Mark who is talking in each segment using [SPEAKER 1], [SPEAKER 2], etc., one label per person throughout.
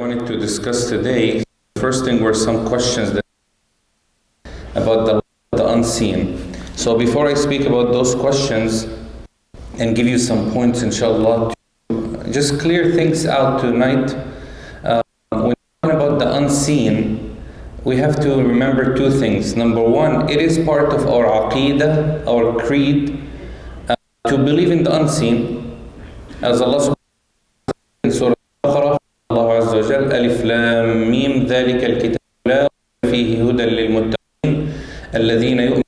[SPEAKER 1] wanted to discuss today. The first thing were some questions about the unseen. So before I speak about those questions and give you some points, inshallah, to just clear things out tonight. When we talk about the unseen, we have to remember two things. Number one, it is part of our aqeedah, our creed, to believe in the unseen. As Allah subhanahu wa ta'ala in Surah Al-Baqarah, Allah Azza wa Jal, Alif Lam Mim, ذَلِكَ الْكِتَابُ لَا رَيْبَ فِيهِ هُدًى لِلْمُتَّقِينَ الَّذِينَ يُؤْمِنُونَ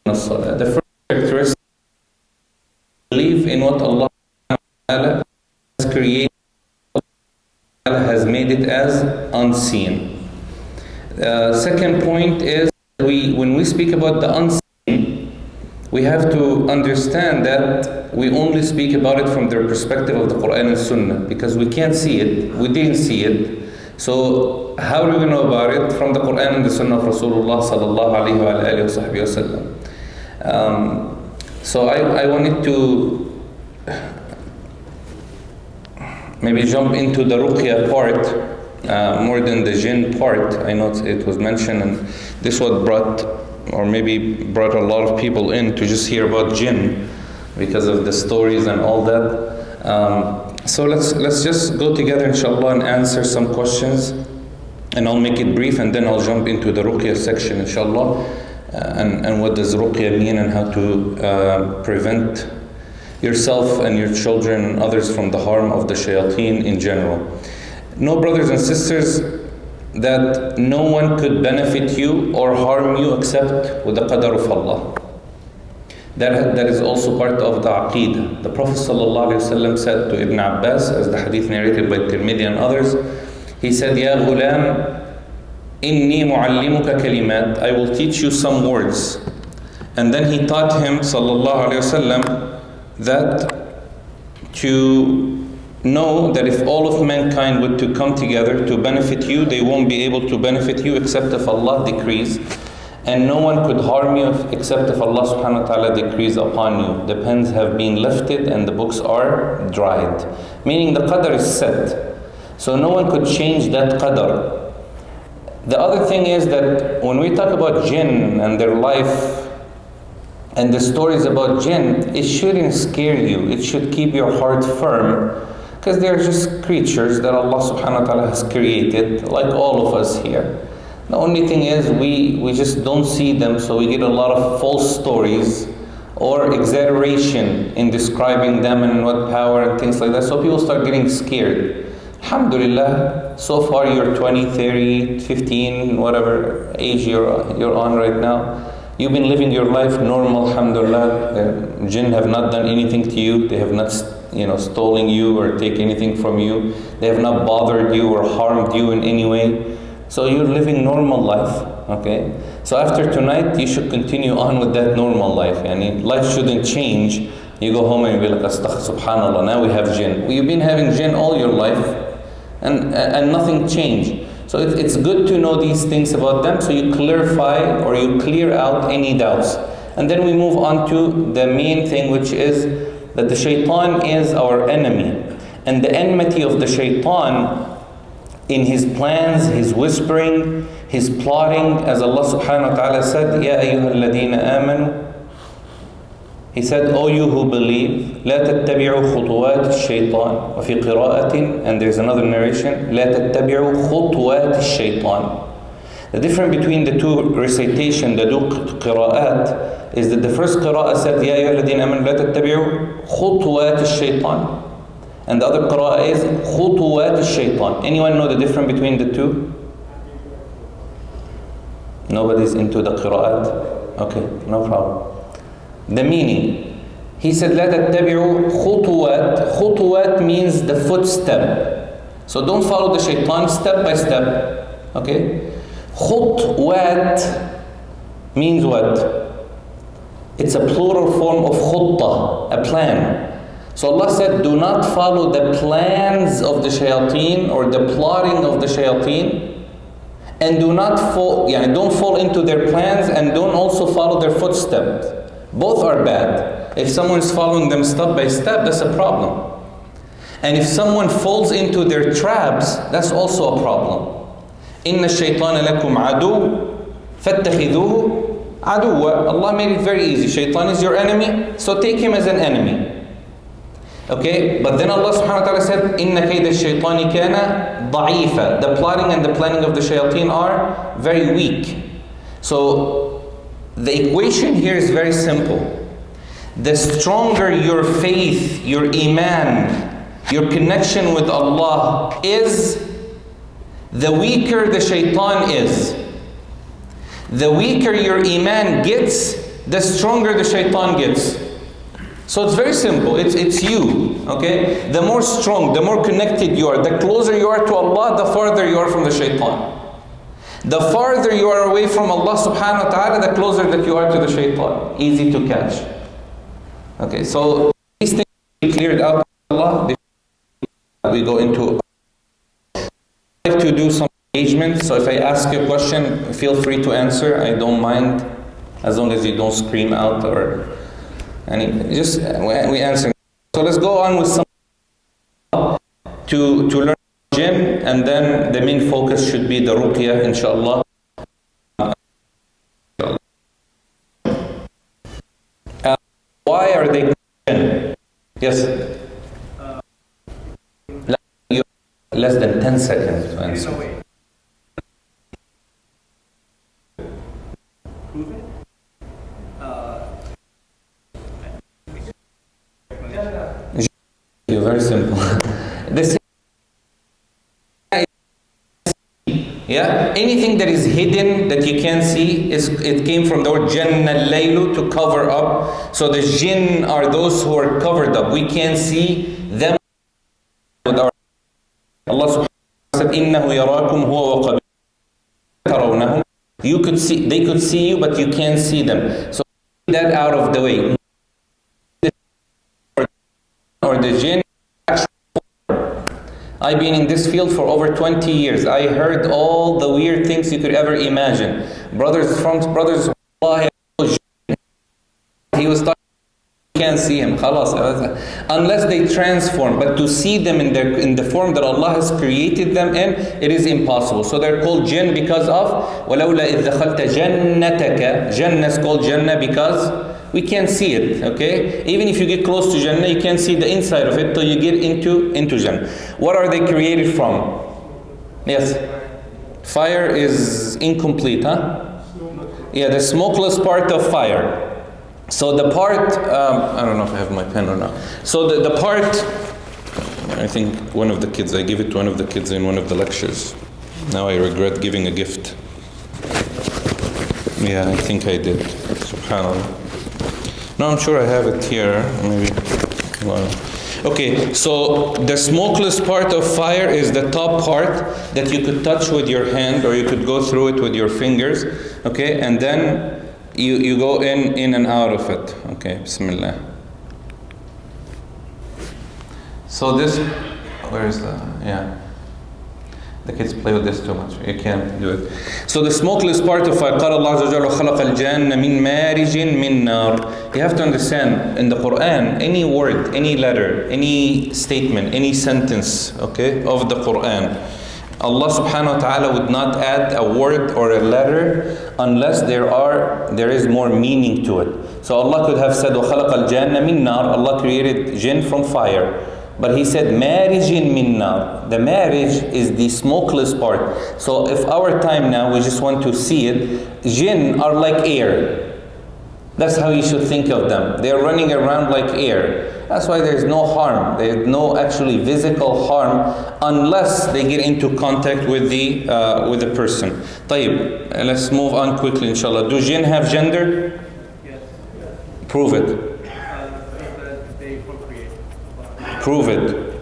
[SPEAKER 1] بِالصَّلَاةِ. The first characteristic, believe in what Allah has created, Allah has made it as unseen. Second point is, when we speak about the unseen, we have to understand that we only speak about it from the perspective of the Quran and Sunnah, because we can't see it, we didn't see it. So how do we know about it? From the Quran and the Sunnah of Rasulullah sallallahu alayhi wa sallam. So I wanted to maybe jump into the Ruqyah part more than the Jinn part. I know it was mentioned, and this what brought a lot of people in to just hear about Jinn because of the stories and all that. So let's just go together, inshallah, and answer some questions, and I'll make it brief, and then I'll jump into the Ruqyah section, inshallah, and what does Ruqyah mean, and how to prevent yourself and your children and others from the harm of the shayateen in general. No, brothers and sisters, that no one could benefit you or harm you except with the qadar of Allah. That is also part of the aqeedah. The Prophet ﷺ said to Ibn Abbas, as the hadith narrated by Tirmidhi and others, he said, Ya ghulam, inni muallimuka kalimat, I will teach you some words. And then he taught him, ﷺ, that to know that if all of mankind were to come together to benefit you, they won't be able to benefit you except if Allah decrees. And no one could harm you except if Allah subhanahu wa ta'ala decrees upon you. The pens have been lifted and the books are dried. Meaning the qadr is set. So no one could change that qadr. The other thing is that when we talk about jinn and their life and the stories about jinn, it shouldn't scare you. It should keep your heart firm, because they're just creatures that Allah subhanahu wa ta'ala has created, like all of us here. The only thing is we just don't see them, so we get a lot of false stories or exaggeration in describing them and what power and things like that, so people start getting scared. Alhamdulillah, so far you're 20, 30, 15, whatever age you're on right now. You've been living your life normal, alhamdulillah. The jinn have not done anything to you. They have not stolen you or take anything from you. They have not bothered you or harmed you in any way. So you're living normal life, okay? So after tonight, you should continue on with that normal life. Life shouldn't change. You go home and you be like, subhanallah, now we have jinn. Well, you've been having jinn all your life, and nothing changed. So it's good to know these things about them, so you clarify or you clear out any doubts. And then we move on to the main thing, which is that the shaitan is our enemy. And the enmity of the shaitan in his plans, his whispering, his plotting, as Allah subhanahu wa ta'ala said, Ya ayyuhal ladina amanu, He said, O you who believe, لا تتبعوا خطوات الشيطان. وفي قراءة, and there's another narration, لا تتبعوا خطوات الشيطان. The difference between the two recitation, the two qira'at, is that the first qira'ah said, يا أيها الذين آمنوا لا تتبعوا خطوات الشيطان. And the other qira'ah is خطوات الشيطان. Anyone know the difference between the two? Nobody's into the qira'at? Okay, no problem. The meaning, he said, لا تتبعوا خطوات. خطوات means the footstep. So don't follow the shaitan step by step. Okay? خطوات means what? It's a plural form of khutta, a plan. So Allah said, do not follow the plans of the shayateen or the plotting of the shayateen, and do not don't fall into their plans, and don't also follow their footsteps. Both are bad. If someone is following them step by step, that's a problem. And if someone falls into their traps, that's also a problem. إِنَّ الشَّيْطَانَ لَكُمْ عَدُوٌّ فَاتَّخِذُوهُ عَدُوًّا. Allah made it very easy. Shaitan is your enemy, so take him as an enemy. Okay, but then Allah subhanahu wa ta'ala said, إِنَّ كَيْدَ الشَّيْطَانِ كَانَ ضَعِيفًا. The plotting and the planning of the shayateen are very weak. So the equation here is very simple. The stronger your faith, your iman, your connection with Allah is, the weaker the shaitan is. The weaker your iman gets, the stronger the shaitan gets. So it's very simple. It's you. Okay? The more strong, the more connected you are, the closer you are to Allah, the farther you are from the shaitan. The farther you are away from Allah subhanahu wa ta'ala, the closer that you are to the shaitan. Easy to catch. Okay, so these things we cleared out Allah. We go into. I like to do some engagement. So if I ask you a question, feel free to answer. I don't mind, as long as you don't scream out or any. Just we answer. So let's go on with some to learn Jinn, and then the main focus should be the Ruqyah, inshallah. Why are they Jinn? Yes? Less than 10 seconds to answer. Very simple. This, yeah, anything that is hidden that you can't see, it came from the word janna al-laylu, to cover up. So the jinn are those who are covered up. We can't see them with our. Allah subhanahu wa ta'ala said, "Innahu yarakum huwa wa qabiluhu." You could see, they could see you, but you can't see them. So that out of the way. Or the jinn. I've been in this field for over 20 years. I heard all the weird things you could ever imagine. Brothers, he was talking, you can't see him, unless they transform. But to see them in the form that Allah has created them in, it is impossible. So they're called jinn because of وَلَوْلَا إِذْ دَخَلْتَ جَنَّتَكَ. Jannah is called Jannah because we can't see it, okay? Even if you get close to Jannah, you can't see the inside of it till you get into Jannah. What are they created from? Yes? Fire is incomplete, huh? Yeah, the smokeless part of fire. So the part, I don't know if I have my pen or not. So the part, I think one of the kids, I gave it to one of the kids in one of the lectures. Now I regret giving a gift. Yeah, I think I did. SubhanAllah. No, I'm sure I have it here. Maybe. Well. Okay, so the smokeless part of fire is the top part that you could touch with your hand, or you could go through it with your fingers. Okay, and then you go in and out of it. Okay, Bismillah. So this, where is the, yeah. The kids play with this too much. You can't do it. So the smokeless part of fire, قال الله عز وجل خلق الجن من مارج من نار. You have to understand, in the Quran, any word, any letter, any statement, any sentence, okay, of the Quran, Allah subhanahu wa ta'ala would not add a word or a letter unless there is more meaning to it. So Allah could have said وخلق الجن من نار. Allah created jinn from fire. But he said, marijin min nar. The marriage is the smokeless part. So if our time now, we just want to see it, jinn are like air. That's how you should think of them. They're running around like air. That's why there's no harm. There's no actually physical harm unless they get into contact with the person. طيب, let's move on quickly, inshallah. Do jinn have gender?
[SPEAKER 2] Yes.
[SPEAKER 1] Prove it. Prove it.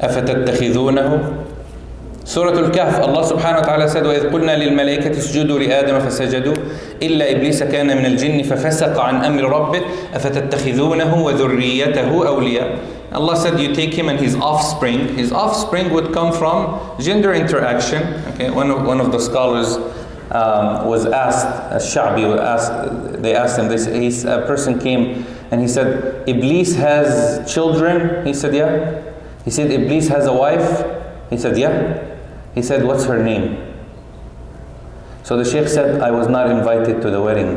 [SPEAKER 1] أفتتخذونه. Surah Al-Kahf, Allah subhanahu wa ta'ala said, وَإِذْ قُلْنَا لِلْمَلَائِكَةِ اسْجُدُوا لِآدَمَ فَسَجَدُوا إِلَّا إِبْلِيسَ كَانَ مِنَ الْجِنِّ فَفَسَقَ عَنْ أَمْرِ رَبِّهِ أَفَتَتَّخِذُونَهُ وَذُرِّيَّتَهُ أَوْلِيَاءَ. Allah said, you take him and his offspring. His offspring would come from gender interaction. Okay, one of the scholars was asked, Shabi, they asked him this. A person came and he said, Iblis has children? He said, yeah. He said, Iblis has a wife? He said, yeah. He said, what's her name? So the Shaykh said, I was not invited to the wedding.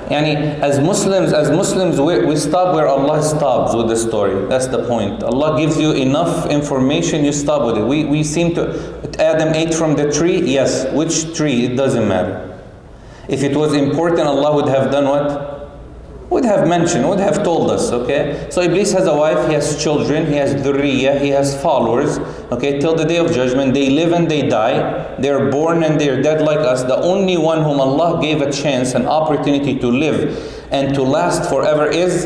[SPEAKER 1] Yani, as Muslims, we stop where Allah stops with the story. That's the point. Allah gives you enough information, you stop with it. We seem to, Adam ate from the tree? Yes. Which tree? It doesn't matter. If it was important, Allah would have done what? Would have mentioned, would have told us, okay? So Iblis has a wife, he has children, he has dhurriyyah, he has followers, okay? Till the day of judgment, they live and they die. They're born and they're dead like us. The only one whom Allah gave a chance, an opportunity to live and to last forever is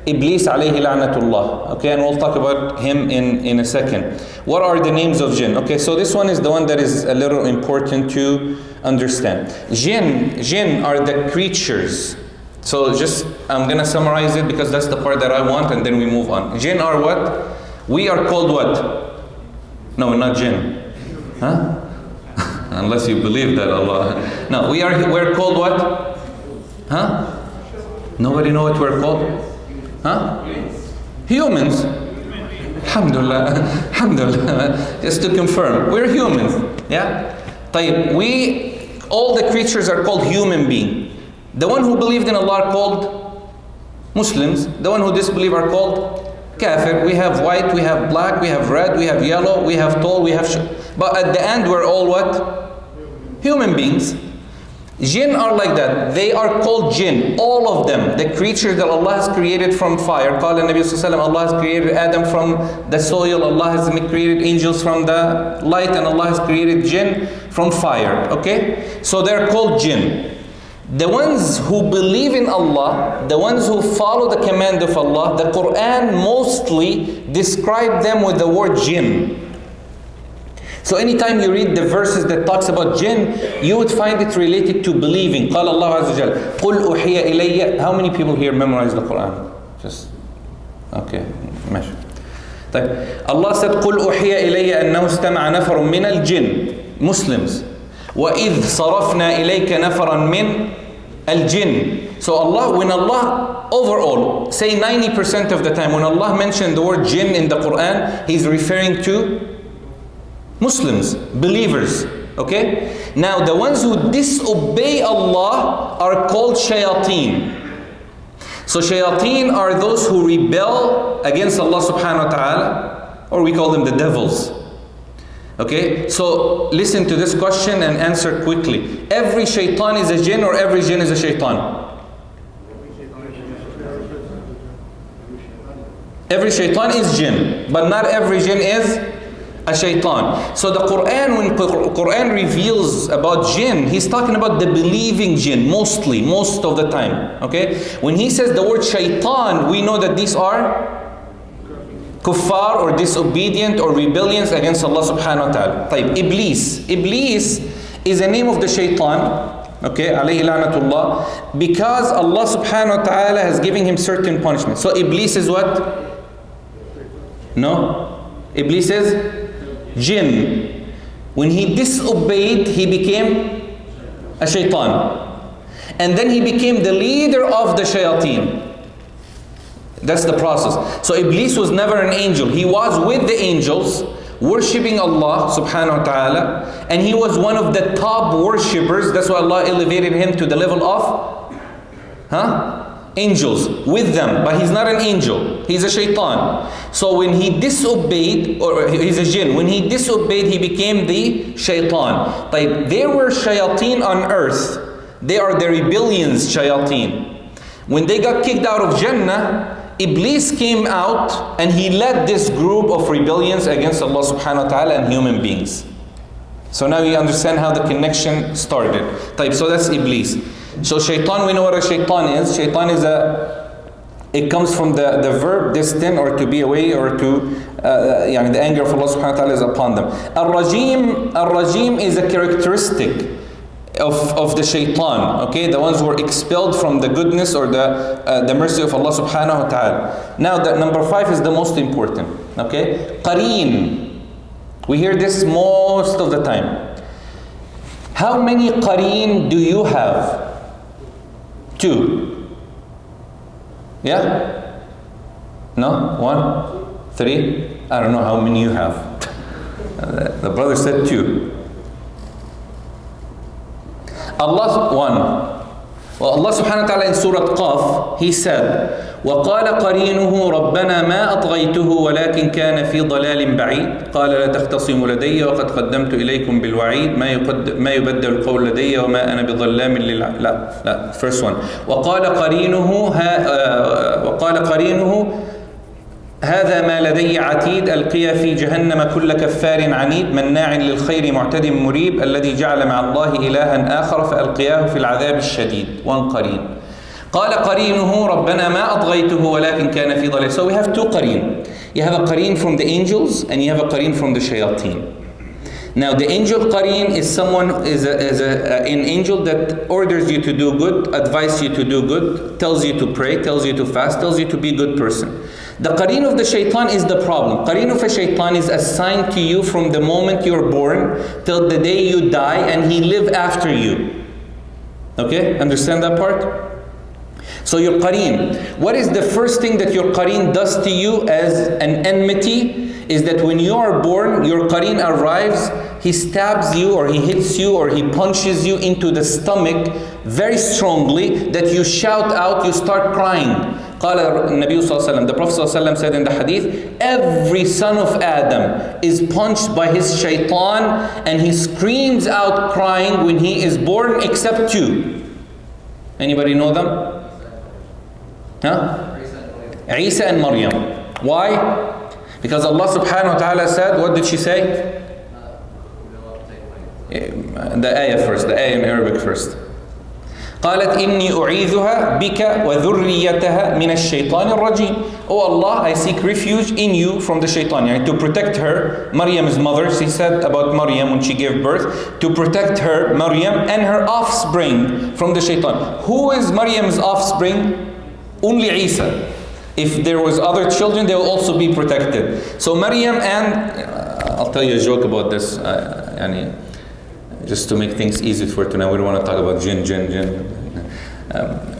[SPEAKER 1] Iblis alayhi la'natullah, okay? And we'll talk about him in a second. What are the names of Jinn? Okay, so this one is the one that is a little important to understand. Jinn are the creatures. So just, I'm going to summarize it because that's the part that I want, and then we move on. Jinn are what? We are called what? No, not jinn. Huh? Unless you believe that Allah. No, we're called what? Huh? Nobody know what we're called? Huh? Humans. Alhamdulillah. Alhamdulillah. Just to confirm, we're humans. Yeah? All the creatures are called human beings. The one who believed in Allah are called Muslims. The one who disbelieve are called Kafir. We have white, we have black, we have red, we have yellow, we have tall, we have but at the end we're all what? Human beings. Jinn are like that. They are called Jinn. All of them. The creatures that Allah has created from fire. قال النبي صلى الله عليه وسلم, Allah has created Adam from the soil. Allah has created angels from the light. And Allah has created Jinn from fire. Okay? So they're called Jinn. The ones who believe in Allah, the ones who follow the command of Allah, the Quran mostly describe them with the word Jinn. So anytime you read the verses that talks about Jinn, you would find it related to believing. قال الله عز وجل قل أوحي إلي. How many people here memorize the Quran? Just, okay, ماشي. طيب. Allah said قل أوحي إلي أنه استمع نفر من الجن. Muslims. وَإِذْ صَرَفْنَا إِلَيْكَ نَفَرًا مِنْ الْجِنِّ. So Allah, when Allah, overall, say 90% of the time, when Allah mentioned the word jinn in the Quran, He's referring to Muslims, believers, okay? Now the ones who disobey Allah are called shayateen. So shayateen are those who rebel against Allah subhanahu wa ta'ala, or we call them the devils. Okay, so listen to this question and answer quickly. Every shaitan is a jinn or every jinn is a shaitan? Every shaitan is jinn, but not every jinn is a shaitan. So the Quran, when Quran reveals about jinn, He's talking about the believing jinn, most of the time. Okay, when He says the word shaitan, we know that these are kuffar or disobedient or rebellions against Allah subhanahu wa ta'ala. طيب, Iblis. Iblis is a name of the shaitan, okay, alayhi la'natullah, because Allah subhanahu wa ta'ala has given him certain punishment. So Iblis is what? No? Iblis is jinn. When he disobeyed, he became a shaitan. And then he became the leader of the shayateen. That's the process. So Iblis was never an angel. He was with the angels, worshipping Allah subhanahu wa ta'ala. And he was one of the top worshippers. That's why Allah elevated him to the level of angels, with them. But he's not an angel. He's a shaitan. So when he disobeyed, or he's a jinn, when he disobeyed, he became the shaitan. There were shayateen on earth. They are the rebellions shayateen. When they got kicked out of Jannah, Iblis came out and he led this group of rebellions against Allah subhanahu wa ta'ala and human beings. So now you understand how the connection started. So that's Iblis. So shaitan, we know what a shaitan is. Shaitan is it comes from the verb destin, or to be away, or to, the anger of Allah subhanahu wa ta'ala is upon them. Ar-Rajim is a characteristic of the shaitan, okay, the ones who are expelled from the goodness or the mercy of Allah subhanahu wa ta'ala. Now that number 5 is the most important, okay. Qareen, we hear this most of the time. How many qareen do you have? 2. Yeah? No? 1? 3? I don't know how many you have. The brother said 2. Allah, 1. Well, Allah subhanahu wa ta'ala in Surah Qaf, He said, وقال قرينه ربنا ما أطغيته ولكن كان في ضلال بعيد قال لا تختصموا لدي وقد قدمت إليكم بالوعيد ما يبدل القول لدي وما أنا بظلام لا first one وقال قرينه هذا ما لدي عتيد ألقي في جهنم كل كفار عنيد مناع للخير معتد مريب الذي جعل مع الله إلها آخر فألقياه في العذاب الشديد. 1 قرين. قال قرينه ربنا ما أطغيته ولكن كان في ضلال. So we have 2 قرين. You have a قرين from the angels and you have a قرين from the shayateen. Now the angel قرين is an angel that orders you to do good, advises you to do good, tells you to pray, tells you to fast, tells you to be a good person. The قرين of the shaitan is the problem. قرين of a shaitan is assigned to you from the moment you're born till the day you die, and he lives after you. Okay, understand that part? So your qareen, what is the first thing that your qareen does to you as an enmity? Is that when you are born, your qareen arrives, he stabs you or he hits you or he punches you into the stomach very strongly that you shout out, you start crying. قال النبي صلى الله عليه وسلم, the Prophet صلى الله عليه وسلم said in the hadith, every son of Adam is punched by his shaitan and he screams out crying when he is born except 2. Anybody know them? Huh? Isa and Maryam. Why? Because Allah subhanahu wa ta'ala said, what did she say? The ayah first, the ayah in Arabic first. قالت إني أعيذها بك وذريتها من الشيطان الرجيم. Oh Allah, I seek refuge in you from the shaitan. Yani to protect her, Maryam's mother, she said about Maryam when she gave birth, to protect her, Maryam, and her offspring from the shaitan. Who is Maryam's offspring? Only Isa. If there was other children, they will also be protected. So Maryam and, I'll tell you a joke about this, just to make things easy for tonight. We don't want to talk about Jinn.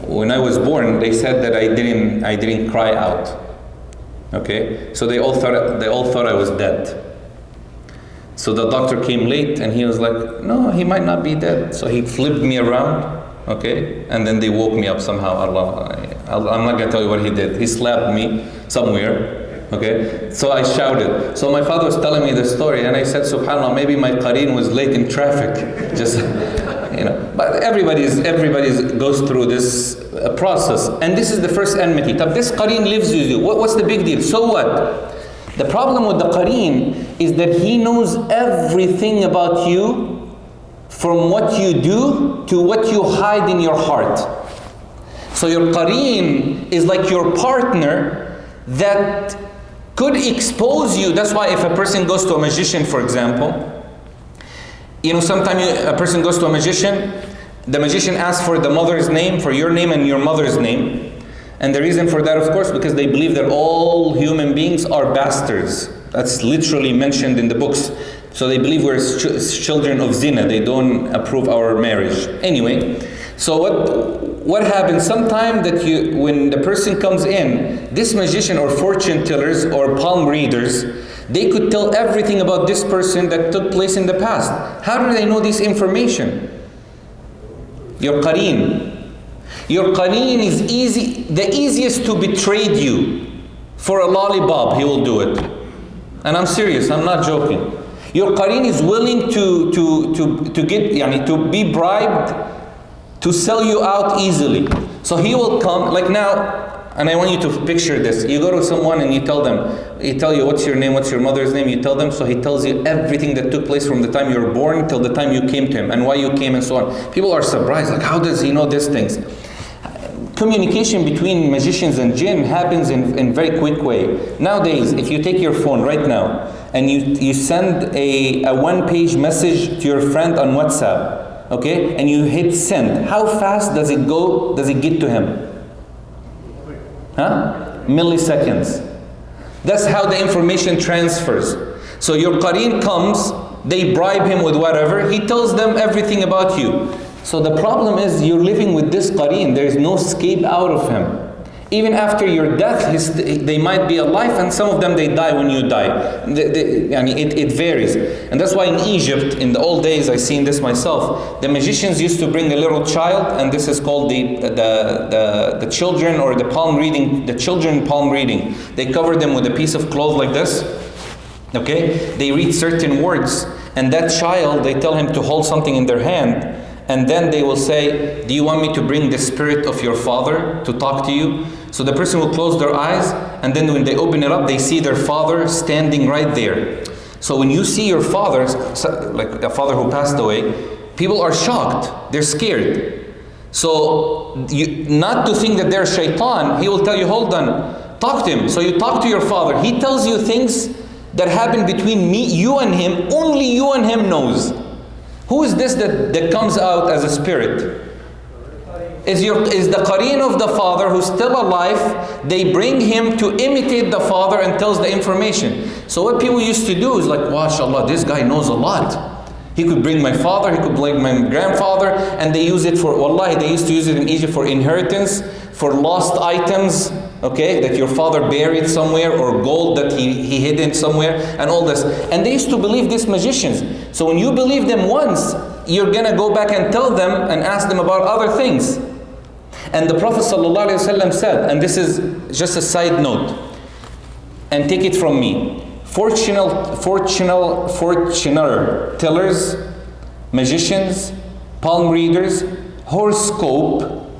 [SPEAKER 1] When I was born, they said that I didn't cry out. Okay, so they all thought I was dead. So the doctor came late, and he was like, "No, he might not be dead." So he flipped me around. Okay, and then they woke me up somehow. I'm not gonna tell you what he did. He slapped me somewhere. Okay, so I shouted. So my father was telling me the story, and I said, "Subhanallah, maybe my qareen was late in traffic." Just, But everybody goes through this process, and this is the first enmity. This qareen lives with you. What's the big deal? So what? The problem with the qareen is that he knows everything about you, from what you do to what you hide in your heart. So your qareen is like your partner that could expose you. That's why if a person goes to a magician, for example, sometimes a person goes to a magician, the magician asks for the mother's name, for your name and your mother's name. And the reason for that, of course, because they believe that all human beings are bastards. That's literally mentioned in the books. So they believe we're children of zina. They don't approve our marriage. Anyway, so what happens sometimes that when the person comes in, this magician or fortune tellers or palm readers, they could tell everything about this person that took place in the past. How do they know this information? Your qareen. Your qareen is the easiest to betray you. For a lollipop, he will do it. And I'm serious, I'm not joking. Your qareen is willing to be bribed to sell you out easily. So he will come, like now, and I want you to picture this. You go to someone and you tell you what's your name, what's your mother's name, you tell them, so he tells you everything that took place from the time you were born till the time you came to him and why you came and so on. People are surprised, like how does he know these things? Communication between magicians and jinn happens in very quick way. Nowadays, if you take your phone right now and you send a one-page message to your friend on WhatsApp, okay, and you hit send, how fast does it get to him? Milliseconds. That's how the information transfers. So your qareen comes, they bribe him with whatever, he tells them everything about you. So the problem is you're living with this qareen, there is no escape out of him. Even after your death, they might be alive, and some of them they die when you die. It varies. And that's why in Egypt, in the old days, I've seen this myself, the magicians used to bring a little child, and this is called the children, or the palm reading, the children palm reading. They cover them with a piece of cloth like this. Okay? They read certain words, and that child, they tell him to hold something in their hand, and then they will say, do you want me to bring the spirit of your father to talk to you? So the person will close their eyes, and then when they open it up, they see their father standing right there. So when you see your father, like a father who passed away, people are shocked. They're scared. So not to think that they're shaitan, he will tell you, hold on, talk to him. So you talk to your father. He tells you things that happen between you and him. Only you and him knows. Who is this that comes out as a spirit? Is the qareen of the father who's still alive. They bring him to imitate the father and tells the information. So what people used to do is like, mashallah, this guy knows a lot. He could bring my father, he could bring my grandfather, and they use it for, wallahi, they used to use it in Egypt for inheritance, for lost items, okay, that your father buried somewhere, or gold that he hid in somewhere, and all this. And they used to believe these magicians. So when you believe them once, you're gonna go back and tell them and ask them about other things. And the Prophet ﷺ said, and this is just a side note, and take it from me, fortune tellers, magicians, palm readers, horoscope,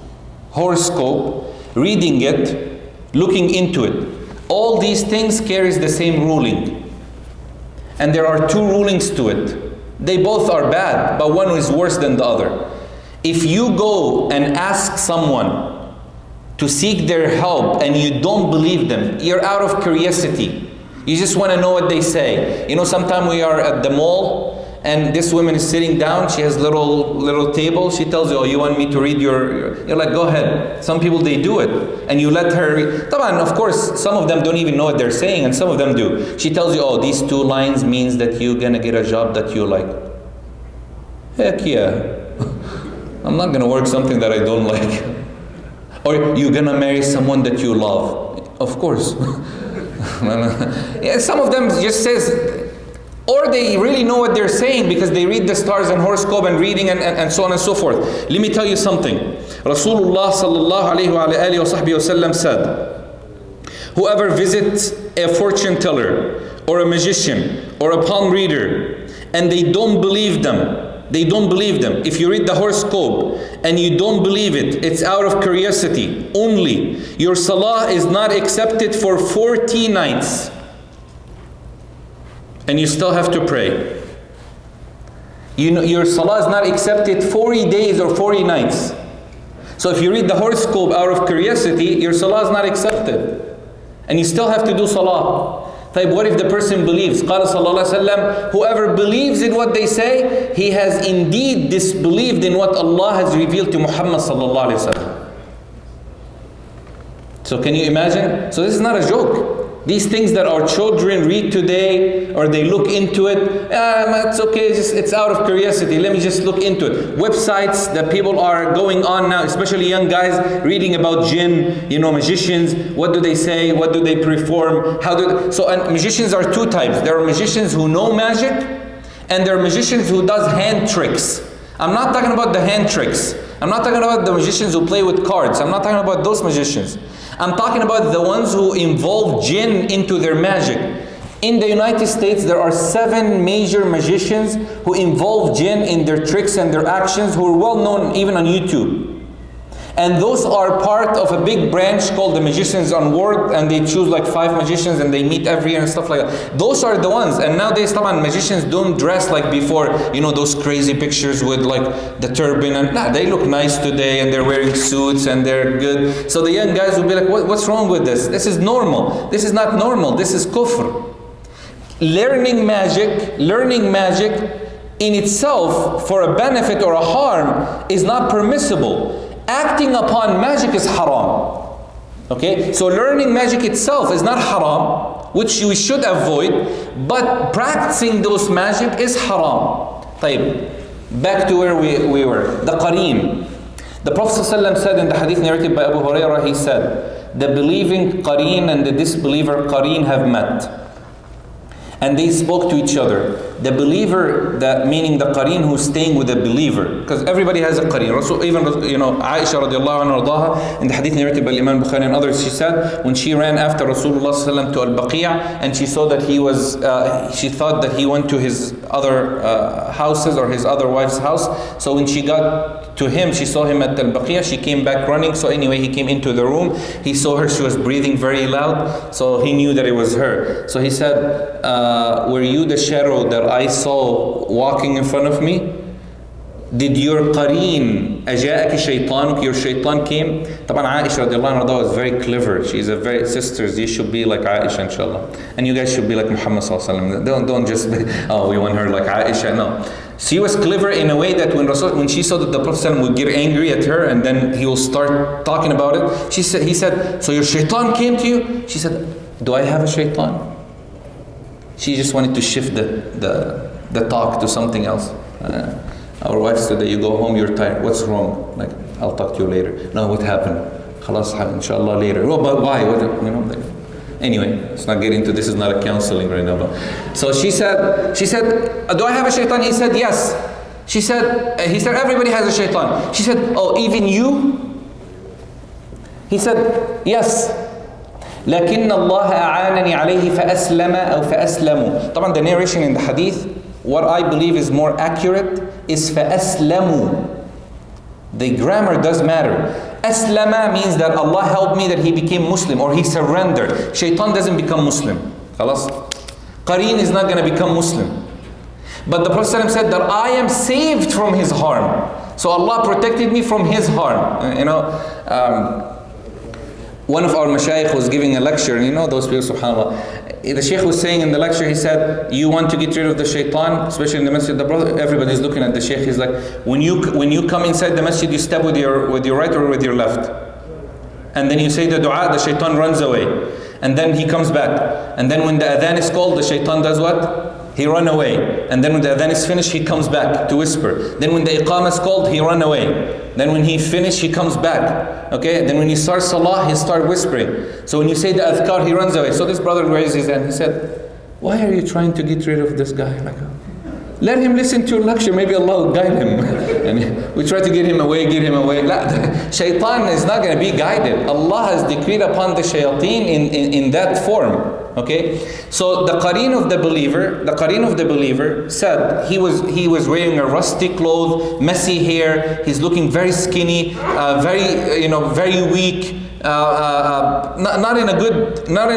[SPEAKER 1] reading it, looking into it, all these things carries the same ruling. And there are two rulings to it. They both are bad, but one is worse than the other. If you go and ask someone to seek their help and you don't believe them, you're out of curiosity. You just want to know what they say. You know, sometimes we are at the mall and this woman is sitting down, she has little table, she tells you, oh, you want me to read your... You're like, go ahead. Some people, they do it. And you let her read. Of course, some of them don't even know what they're saying, and some of them do. She tells you, oh, these 2 lines means that you're going to get a job that you like. Heck yeah. I'm not going to work something that I don't like. Or you're going to marry someone that you love. Of course. Yeah, some of them just says, or they really know what they're saying because they read the stars and horoscope and reading and so on and so forth. Let me tell you something. Rasulullah sallallahu alayhi wa alihi wa sallam said, whoever visits a fortune teller or a magician or a palm reader and they don't believe them, if you read the horoscope and you don't believe it, it's out of curiosity only, your salah is not accepted for 40 nights. And you still have to pray. You know, your salah is not accepted 40 days or 40 nights. So if you read the horoscope out of curiosity, your salah is not accepted. And you still have to do salah. What if the person believes? قال صلى الله عليه وسلم, whoever believes in what they say, he has indeed disbelieved in what Allah has revealed to Muhammad sallallahu alaihi wasallam. So can you imagine? So this is not a joke. These things that our children read today, or they look into it, it's okay, it's out of curiosity, let me just look into it. Websites that people are going on now, especially young guys, reading about jinn, magicians, what do they say, what do they perform, and magicians are 2 types. There are magicians who know magic, and there are magicians who does hand tricks. I'm not talking about the hand tricks. I'm not talking about the magicians who play with cards. I'm not talking about those magicians. I'm talking about the ones who involve jinn into their magic. In the United States, there are 7 major magicians who involve jinn in their tricks and their actions, who are well known even on YouTube. And those are part of a big branch called the Magicians on World, and they choose like 5 magicians and they meet every year and stuff like that. Those are the ones. And nowadays, magicians don't dress like before, those crazy pictures with like the turban, and they look nice today and they're wearing suits and they're good. So the young guys will be like, what's wrong with this? This is normal. This is not normal. This is kufr. Learning magic in itself for a benefit or a harm is not permissible. Acting upon magic is haram. Okay? So learning magic itself is not haram, which we should avoid, but practicing those magic is haram. Back to where we were. The qareen. The Prophet ﷺ said in the hadith narrated by Abu Hurairah, he said,
[SPEAKER 2] the believing qareen and the disbeliever qareen have met. And they spoke to each other. The believer, meaning the qareen who's staying with the believer, because everybody has a qareen. Even Aisha radiallahu anha, in the hadith narrated by Imam Bukhari and others, she said when she ran after Rasulullah sallallahu to Al-Baqiyah, and she saw that he was, she thought that he went to his other houses or his other wife's house. So when she got to him, she saw him at Al-Baqiyah, she came back running. So anyway, he came into the room, he saw her, she was breathing very loud, so he knew that it was her. So he said, were you the shadow that I saw walking in front of me? Did your qareen, أجاءك شيطانك, your shaitan came? طبعا Aisha radiallahu anha was very clever. She's a very, sisters, you should be like Aisha inshallah. And you guys should be like Muhammad sallallahu alaihi wasallam. Don't just be, oh, we want her like Aisha. No. She was clever in a way that when she saw that the Prophet would get angry at her and then he will start talking about it, he said, so your shaitan came to you? She said, do I have a shaitan? She just wanted to shift the talk to something else. Our wives said that you go home, you're tired. What's wrong? Like, I'll talk to you later. No, what happened? Khalas, inshallah later. Oh, but why? Anyway, let's not get into this. Is not a counseling right now. But so she said, do I have a shaitan? He said, yes. He said, everybody has a shaitan. She said, oh, even you? He said, yes. لكن الله أعانني عليه فأسلم أو فأسلموا. طبعا the narration in the hadith, what I believe is more accurate is فأسلموا. The grammar does matter. Aslama means that Allah helped me that he became Muslim or he surrendered. Shaitan doesn't become Muslim. Khalas? Qareen is not going to become Muslim. But the Prophet said that I am saved from his harm. So Allah protected me from his harm. One of our mashayikh was giving a lecture, and those people, subhanAllah. The Shaykh was saying in the lecture, he said, you want to get rid of the shaitan, especially in the masjid. The brother, everybody's looking at the Shaykh. He's like, when you come inside the masjid, you step with your right or with your left. And then you say the dua, the shaitan runs away. And then he comes back. And then when the adhan is called, the shaitan does what? He run away. And then when the adhan is finished, he comes back to whisper. Then when the iqamah is called, he run away. Then when he finished, he comes back. Okay? Then when he starts salah, he start whispering. So when you say the adhkar, he runs away. So this brother raised his hand. He said, why are you trying to get rid of this guy? Let him listen to your lecture. Maybe Allah will guide him. And we try to get him away. Shaitan is not going to be guided. Allah has decreed upon the shayateen in that form. Okay, so the qareen of the believer said he was wearing a rusty clothes, messy hair. He's looking very skinny, very weak, not in a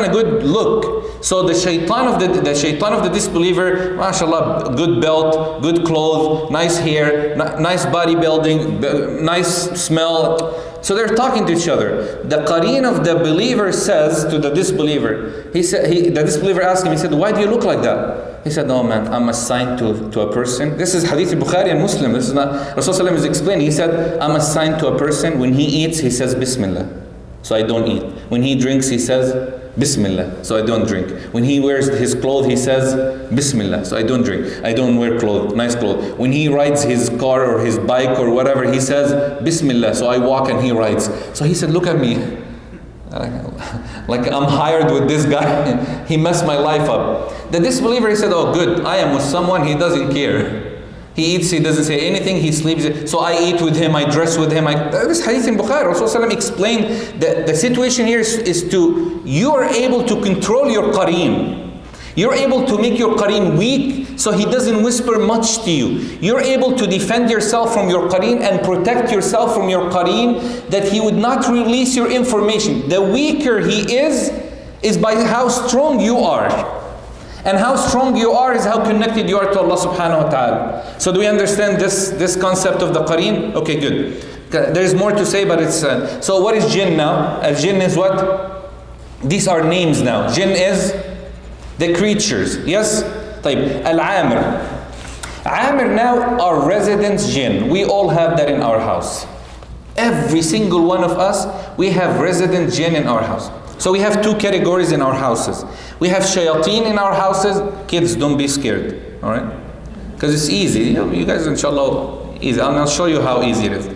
[SPEAKER 2] good look. So the shaitan of the disbeliever, mashallah, good belt, good clothes, nice hair, nice bodybuilding, nice smell. So they're talking to each other. The qareen of the believer says to the disbeliever, the disbeliever asked him, he said, why do you look like that? He said, no man, I'm assigned to a person. This is hadith Bukhari and Muslim. This is not, Rasulullah is explaining. He said, I'm assigned to a person. When he eats, he says Bismillah. So I don't eat. When he drinks, he says Bismillah. So I don't drink. When he wears his clothes, he says Bismillah. So I don't drink. I don't wear clothes, nice clothes. When he rides his car or his bike or whatever, he says Bismillah. So I walk and he rides. So he said, look at me. Like I'm hired with this guy. He messed my life up. The disbeliever, he said, oh good, I am with someone, he doesn't care. He eats, he doesn't say anything, he sleeps. So I eat with him, I dress with him. This hadith in Bukhari, Rasulullah explained that the situation here is you are able to control your qareen. You're able to make your qareen weak so he doesn't whisper much to you. You're able to defend yourself from your qareen and protect yourself from your qareen, that he would not release your information. The weaker he is by how strong you are. And how strong you are is how connected you are to Allah subhanahu wa ta'ala. So do we understand this concept of the qareen? Okay, good. There's more to say, but it's... so what is Jinn now? Jinn is what? These are names now. Jinn is the creatures. Yes? طيب. Al-Ammar. Ammar now are residents Jinn. We all have that in our house. Every single one of us, we have resident Jinn in our house. So we have two categories in our houses. We have shayateen in our houses. Kids, don't be scared, all right? Because it's easy. You guys, inshallah, easy. I'll show you how easy it is.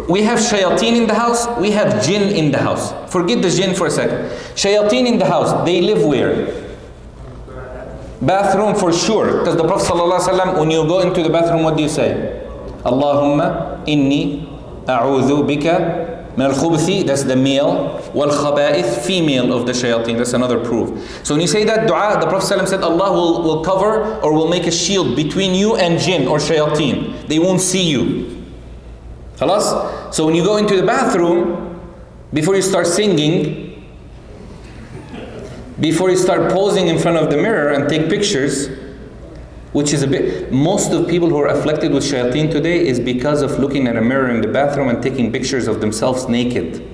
[SPEAKER 2] We have shayateen in the house, we have jinn in the house. Forget the jinn for a second. Shayateen in the house, they live where? Bathroom for sure. Because the Prophet ﷺ, when you go into the bathroom, what do you say? Allahumma inni a'udhu bika min al-khubuthi, that's the male, wal khaba'ith, female of the shayateen. That's another proof. So when you say that dua, the Prophet ﷺ said Allah will cover or will make a shield between you and jinn or shayateen. They won't see you. Khalas? So when you go into the bathroom, before you start singing, before you start posing in front of the mirror and take pictures, which is a bit, most of people who are afflicted with shayateen today is because of looking at a mirror in the bathroom and taking pictures of themselves naked.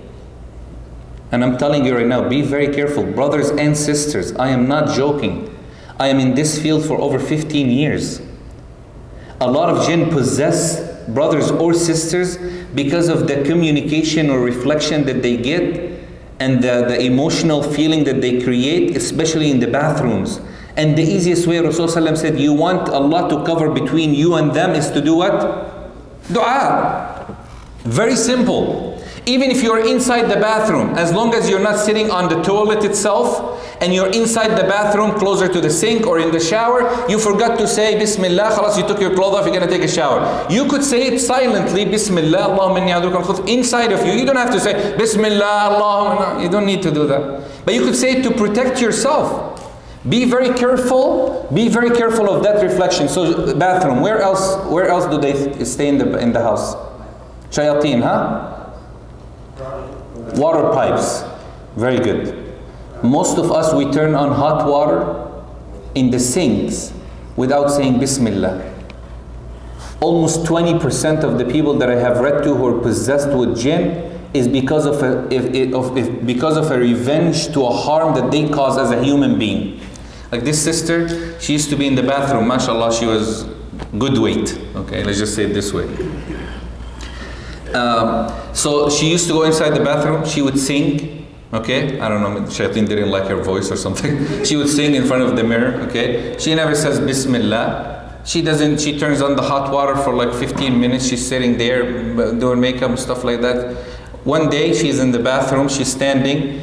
[SPEAKER 2] And I'm telling you right now, be very careful. Brothers and sisters, I am not joking. I am in this field for over 15 years. A lot of jinn possess brothers or sisters because of the communication or reflection that they get and the emotional feeling that they create, especially in the bathrooms. And the easiest way, Rasulullah said, you want Allah to cover between you and them is to do what? Dua. Very simple. Even if you're inside the bathroom, as long as you're not sitting on the toilet itself, and you're inside the bathroom closer to the sink or in the shower, you forgot to say Bismillah, khalas, you took your clothes off, you're going to take a shower. You could say it silently, Bismillah, Allahumma inni a'udhu bika inside of you. You don't have to say Bismillah, Allahumma, you don't need to do that. But you could say it to protect yourself. Be very careful of that reflection. So bathroom, where else do they stay in the house? Shayateen, huh? Water pipes. Very good. Most of us, we turn on hot water in the sinks without saying Bismillah. Almost 20% of the people that I have read to who are possessed with jinn is because of a revenge to a harm that they cause as a human being. Like this sister, she used to be in the bathroom, mashallah, she was good weight. Okay, let's just say it this way. So she used to go inside the bathroom, she would sing. Okay, I don't know, Shayateen didn't like her voice or something. She would sing in front of the mirror, okay? She never says Bismillah. She turns on the hot water for like 15 minutes. She's sitting there doing makeup and stuff like that. One day she's in the bathroom, she's standing.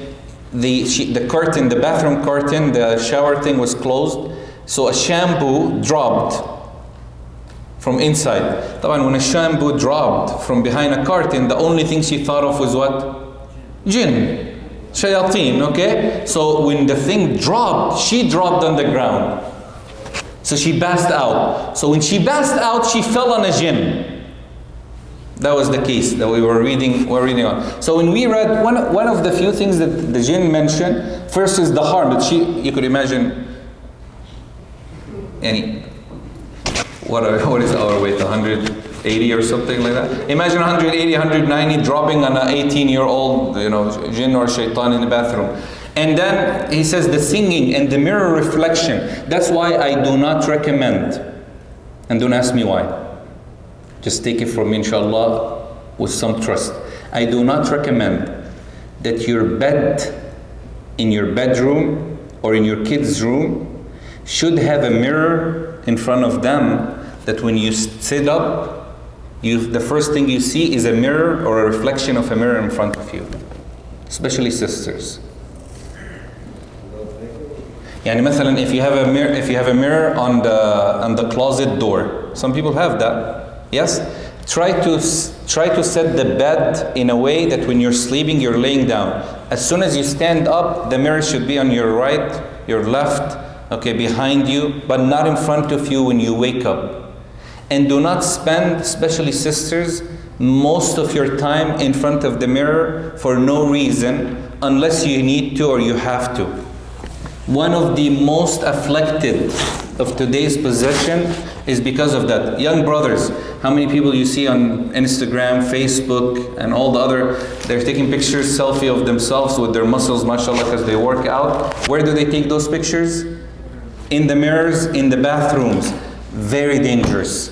[SPEAKER 2] The curtain, the bathroom curtain, the shower thing was closed. So a shampoo dropped from inside. When a shampoo dropped from behind a curtain, the only thing she thought of was what? Jinn. Shayateen, okay? So when the thing dropped, she dropped on the ground. So she passed out. So when she passed out, she fell on a jinn. That was the case that we're reading on. So when we read, one of the few things that the jinn mentioned, first is the harm that you could imagine, what is our weight, 180 or something like that? Imagine 180, 190 dropping on an 18-year-old, jinn or shaitan in the bathroom. And then he says the singing and the mirror reflection. That's why I do not recommend, and don't ask me why. Just take it from me, inshallah, with some trust. I do not recommend that your bed in your bedroom or in your kid's room should have a mirror in front of them, that when you sit up, the first thing you see is a mirror or a reflection of a mirror in front of you. Especially sisters. Yani مثلا, if you have a mirror on the closet door, some people have that. Yes? Try to set the bed in a way that when you're sleeping, you're laying down. As soon as you stand up, the mirror should be on your right, your left, okay, behind you, but not in front of you when you wake up. And do not spend, especially sisters, most of your time in front of the mirror for no reason, unless you need to or you have to. One of the most afflicted of today's possession is because of that. Young brothers, how many people you see on Instagram, Facebook, and all the other, they're taking pictures, selfie of themselves with their muscles, mashallah, because they work out. Where do they take those pictures? In the mirrors, in the bathrooms. Very dangerous.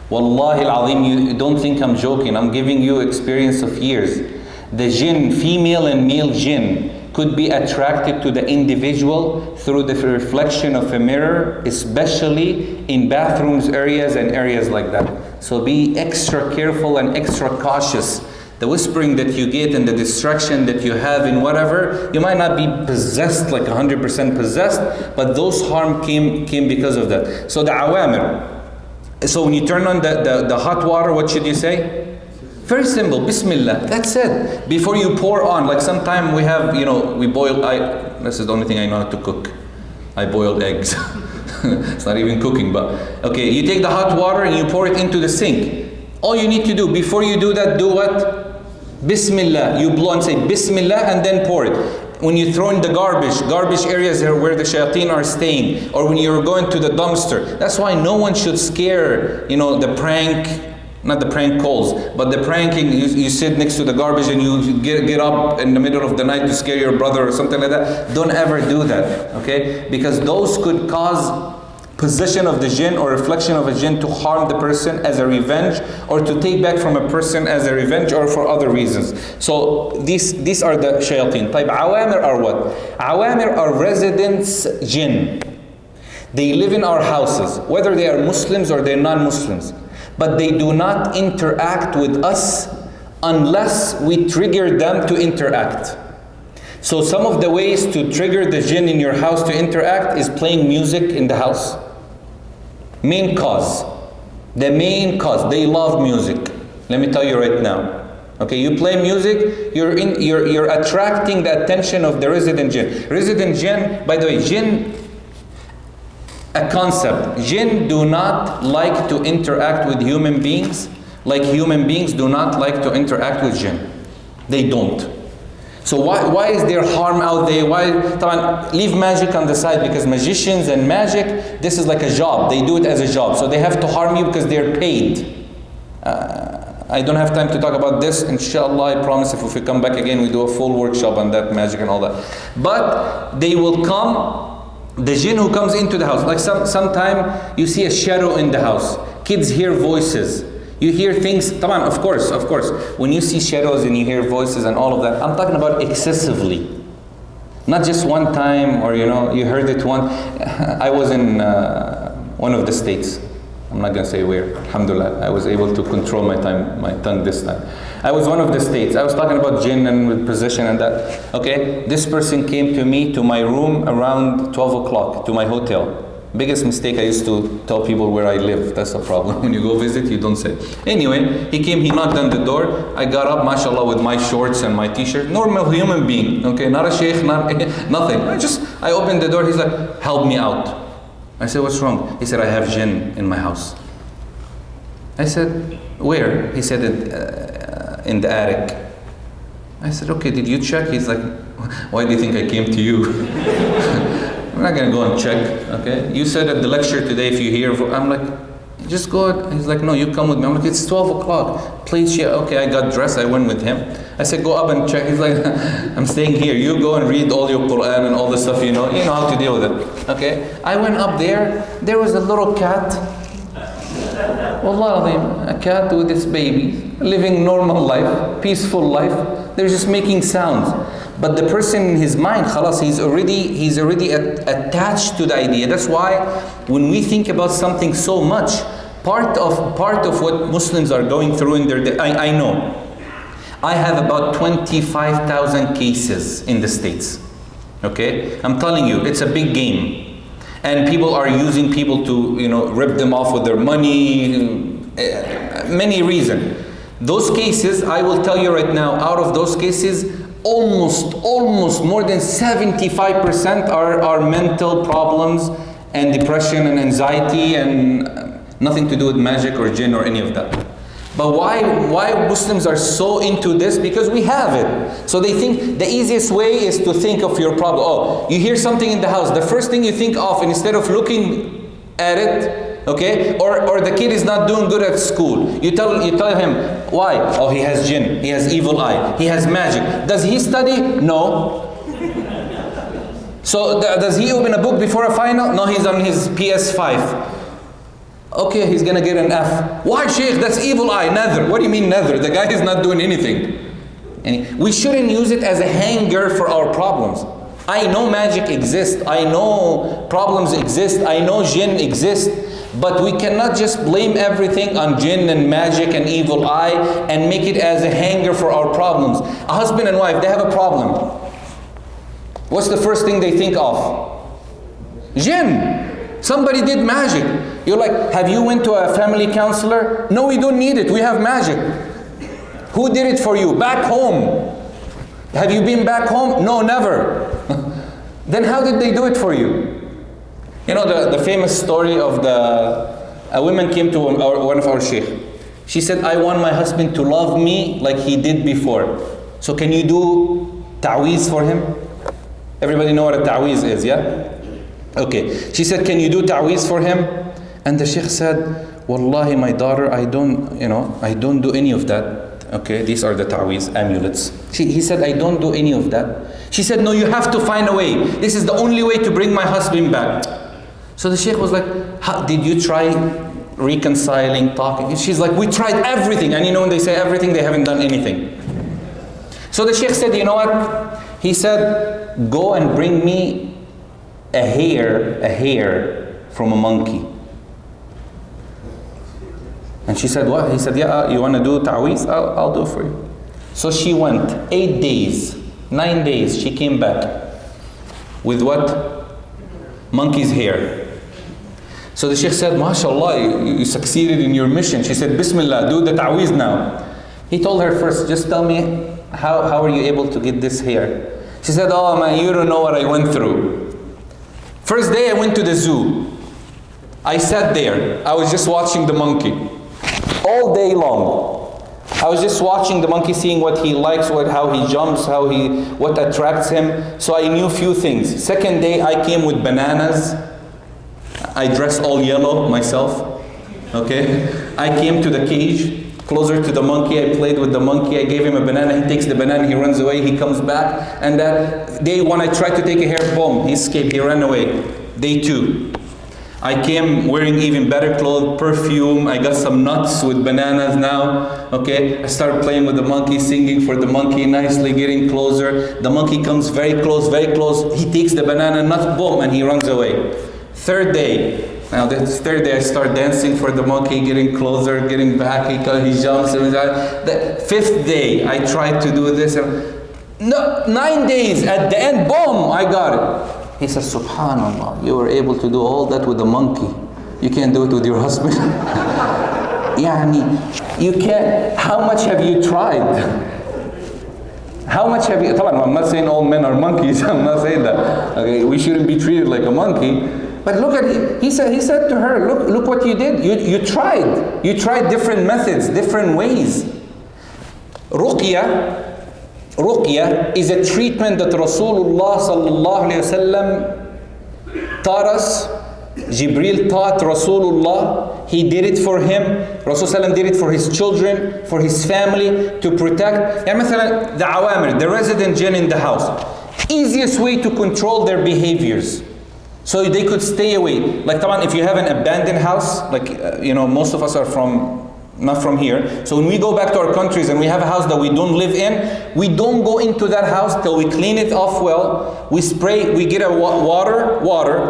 [SPEAKER 2] Wallahi al-azim, you don't think I'm joking. I'm giving you experience of years. The jinn, female and male jinn, could be attracted to the individual through the reflection of a mirror, especially in bathrooms areas and areas like that. So be extra careful and extra cautious. The whispering that you get and the distraction that you have in whatever, you might not be possessed, like 100% possessed, but those harm came because of that. So the awamir. So when you turn on the hot water, what should you say? Very simple, Bismillah, that's it. Before you pour on, like sometime we have, we boil, this is the only thing I know how to cook. I boil eggs. It's not even cooking, but okay, you take the hot water and you pour it into the sink. All you need to do, before you do that, do what? Bismillah. You blow and say Bismillah and then pour it. When you throw in the garbage areas where the shayateen are staying, or when you're going to the dumpster. That's why no one should scare, the prank, not the prank calls, but the pranking, you sit next to the garbage and you get up in the middle of the night to scare your brother or something like that. Don't ever do that, okay? Because those could cause possession of the jinn or reflection of a jinn to harm the person as a revenge, or to take back from a person as a revenge, or for other reasons. So these are the shayateen. Type awamir are what? Awamir are residents jinn. They live in our houses, whether they are Muslims or they're non-Muslims. But they do not interact with us unless we trigger them to interact. So some of the ways to trigger the jinn in your house to interact is playing music in the house. Main cause. The main cause. They love music. Let me tell you right now. Okay, you play music, you're attracting the attention of the resident jinn. Resident jinn, by the way, jinn, a concept. Jinn do not like to interact with human beings like human beings do not like to interact with jinn. They don't. So why is there harm out there? Leave magic on the side, because magicians and magic, this is like a job. They do it as a job. So they have to harm you because they're paid. I don't have time to talk about this. Inshallah, I promise if we come back again, we do a full workshop on that magic and all that. But they will come. The jinn who comes into the house, like sometime you see a shadow in the house. Kids hear voices. You hear things, of course. When you see shadows and you hear voices and all of that, I'm talking about excessively. Not just one time, or you heard it one. I was in one of the states. I'm not going to say where. Alhamdulillah, I was able to control my tongue this time. I was one of the states. I was talking about jinn and with possession and that. Okay, this person came to me, to my room around 12 o'clock, to my hotel. Biggest mistake, I used to tell people where I live. That's the problem. When you go visit, you don't say. Anyway, he came, he knocked on the door. I got up, mashallah, with my shorts and my t-shirt. Normal human being, okay? Not a shaykh, nothing. I opened the door, he's like, help me out. I said, what's wrong? He said, I have jinn in my house. I said, where? He said, in the attic. I said, okay, did you check? He's like, why do you think I came to you? I'm not going to go and check, okay? You said at the lecture today, if you hear, I'm like, just go out. He's like, no, you come with me. I'm like, it's 12 o'clock. Please, yeah. Okay, I got dressed. I went with him. I said, go up and check. He's like, I'm staying here. You go and read all your Quran and all the stuff you know. You know how to deal with it, okay? I went up there. There was a little cat. Wallah, a cat with its baby, living normal life, peaceful life. They're just making sounds. But the person in his mind, khalas, he's already attached to the idea. That's why when we think about something so much, part of what Muslims are going through in their day, I know. I have about 25,000 cases in the States. Okay? I'm telling you, it's a big game. And people are using people to, rip them off with their money, many reasons. Those cases, I will tell you right now, out of those cases, almost more than 75% are mental problems and depression and anxiety, and nothing to do with magic or jinn or any of that. But why Muslims are so into this? Because we have it. So they think the easiest way is to think of your problem. Oh, you hear something in the house. The first thing you think of, instead of looking at it, okay, or the kid is not doing good at school, you tell him, why? Oh, he has jinn, he has evil eye, he has magic. Does he study? No. So does he open a book before a final? No, he's on his PS5. Okay, he's gonna get an F. Why, Shaykh? That's evil eye, nether. What do you mean nether? The guy is not doing anything. And we shouldn't use it as a hanger for our problems. I know magic exists, I know problems exist, I know jinn exist, but we cannot just blame everything on jinn and magic and evil eye and make it as a hanger for our problems. A husband and wife, they have a problem. What's the first thing they think of? Jinn. Somebody did magic. You're like, have you went to a family counselor? No, we don't need it, we have magic. Who did it for you? Back home. Have you been back home? No, never. Then how did they do it for you? You know the famous story of a woman came to one of our Shaykh. She said, I want my husband to love me like he did before. So can you do ta'weez for him? Everybody know what a ta'weez is, yeah? Okay. She said, can you do ta'weez for him? And the Shaykh said, Wallahi, my daughter, I don't do any of that. Okay, these are the ta'weez, amulets. He said, I don't do any of that. She said, no, you have to find a way. This is the only way to bring my husband back. So the Shaykh was like, did you try reconciling, talking? She's like, we tried everything. And you know when they say everything, they haven't done anything. So the Shaykh said, you know what? He said, go and bring me a hair from a monkey. And she said, what? He said, yeah, you want to do ta'weez? I'll do it for you. So she went 8 days, 9 days, she came back. With what? Monkey's hair. So the Shaykh said, MashaAllah, you succeeded in your mission. She said, Bismillah, do the ta'weez now. He told her first, just tell me, how are you able to get this hair? She said, oh man, you don't know what I went through. First day I went to the zoo. I sat there, I was just watching the monkey. All day long. I was just watching the monkey, seeing what he likes, how he jumps, what attracts him. So I knew few things. Second day I came with bananas. I dressed all yellow myself. Okay? I came to the cage, closer to the monkey. I played with the monkey. I gave him a banana. He takes the banana, he runs away, he comes back. And that day when I tried to take a hair, boom, he escaped, he ran away. Day 2. I came wearing even better clothes, perfume. I got some nuts with bananas now. Okay, I started playing with the monkey, singing for the monkey, nicely getting closer. The monkey comes very close, very close. He takes the banana nuts, boom, and he runs away. Third day. Now this third day I start dancing for the monkey, getting closer, getting back. He jumps. The 5th day I tried to do this. No, 9 days. At the end, boom, I got it. He says, Subhanallah, you were able to do all that with a monkey. You can't do it with your husband. Yani, you can't. How much have you tried? How much have you? I'm not saying all men are monkeys. I'm not saying that. Okay, we shouldn't be treated like a monkey. But look at it. He said to her, look what you did. You tried. You tried different methods, different ways. Ruqyah is a treatment that Rasulullah sallallahu alayhi wasallam taught us. Jibril taught Rasulullah. He did it for him. Rasulullah did it for his children, for his family, to protect. And the awamir, the resident jinn in the house. Easiest way to control their behaviors, so they could stay away. Like if you have an abandoned house, most of us are not from here. So when we go back to our countries and we have a house that we don't live in, we don't go into that house till we clean it off well. We spray, we get a water,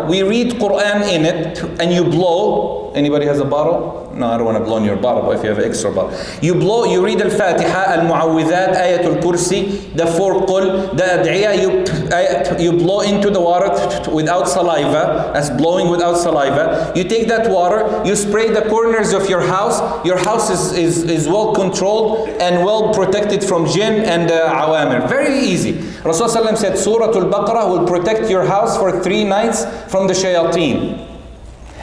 [SPEAKER 2] we read Quran in it, and you blow. Anybody has a bottle? No, I don't want to blow in your bottle, but if you have an extra bottle. You blow, you read Al-Fatiha, Al-Mu'awwidhat, Ayatul Kursi, the 4 Qul, the Ad'iyah, you blow into the water without saliva. That's blowing without saliva. You take that water, you spray the corners of your house. Your house is well controlled and well protected from jinn and awamir. Very easy. Rasulullah said, Surah Al-Baqarah will protect your house for 3 nights from the shayateen.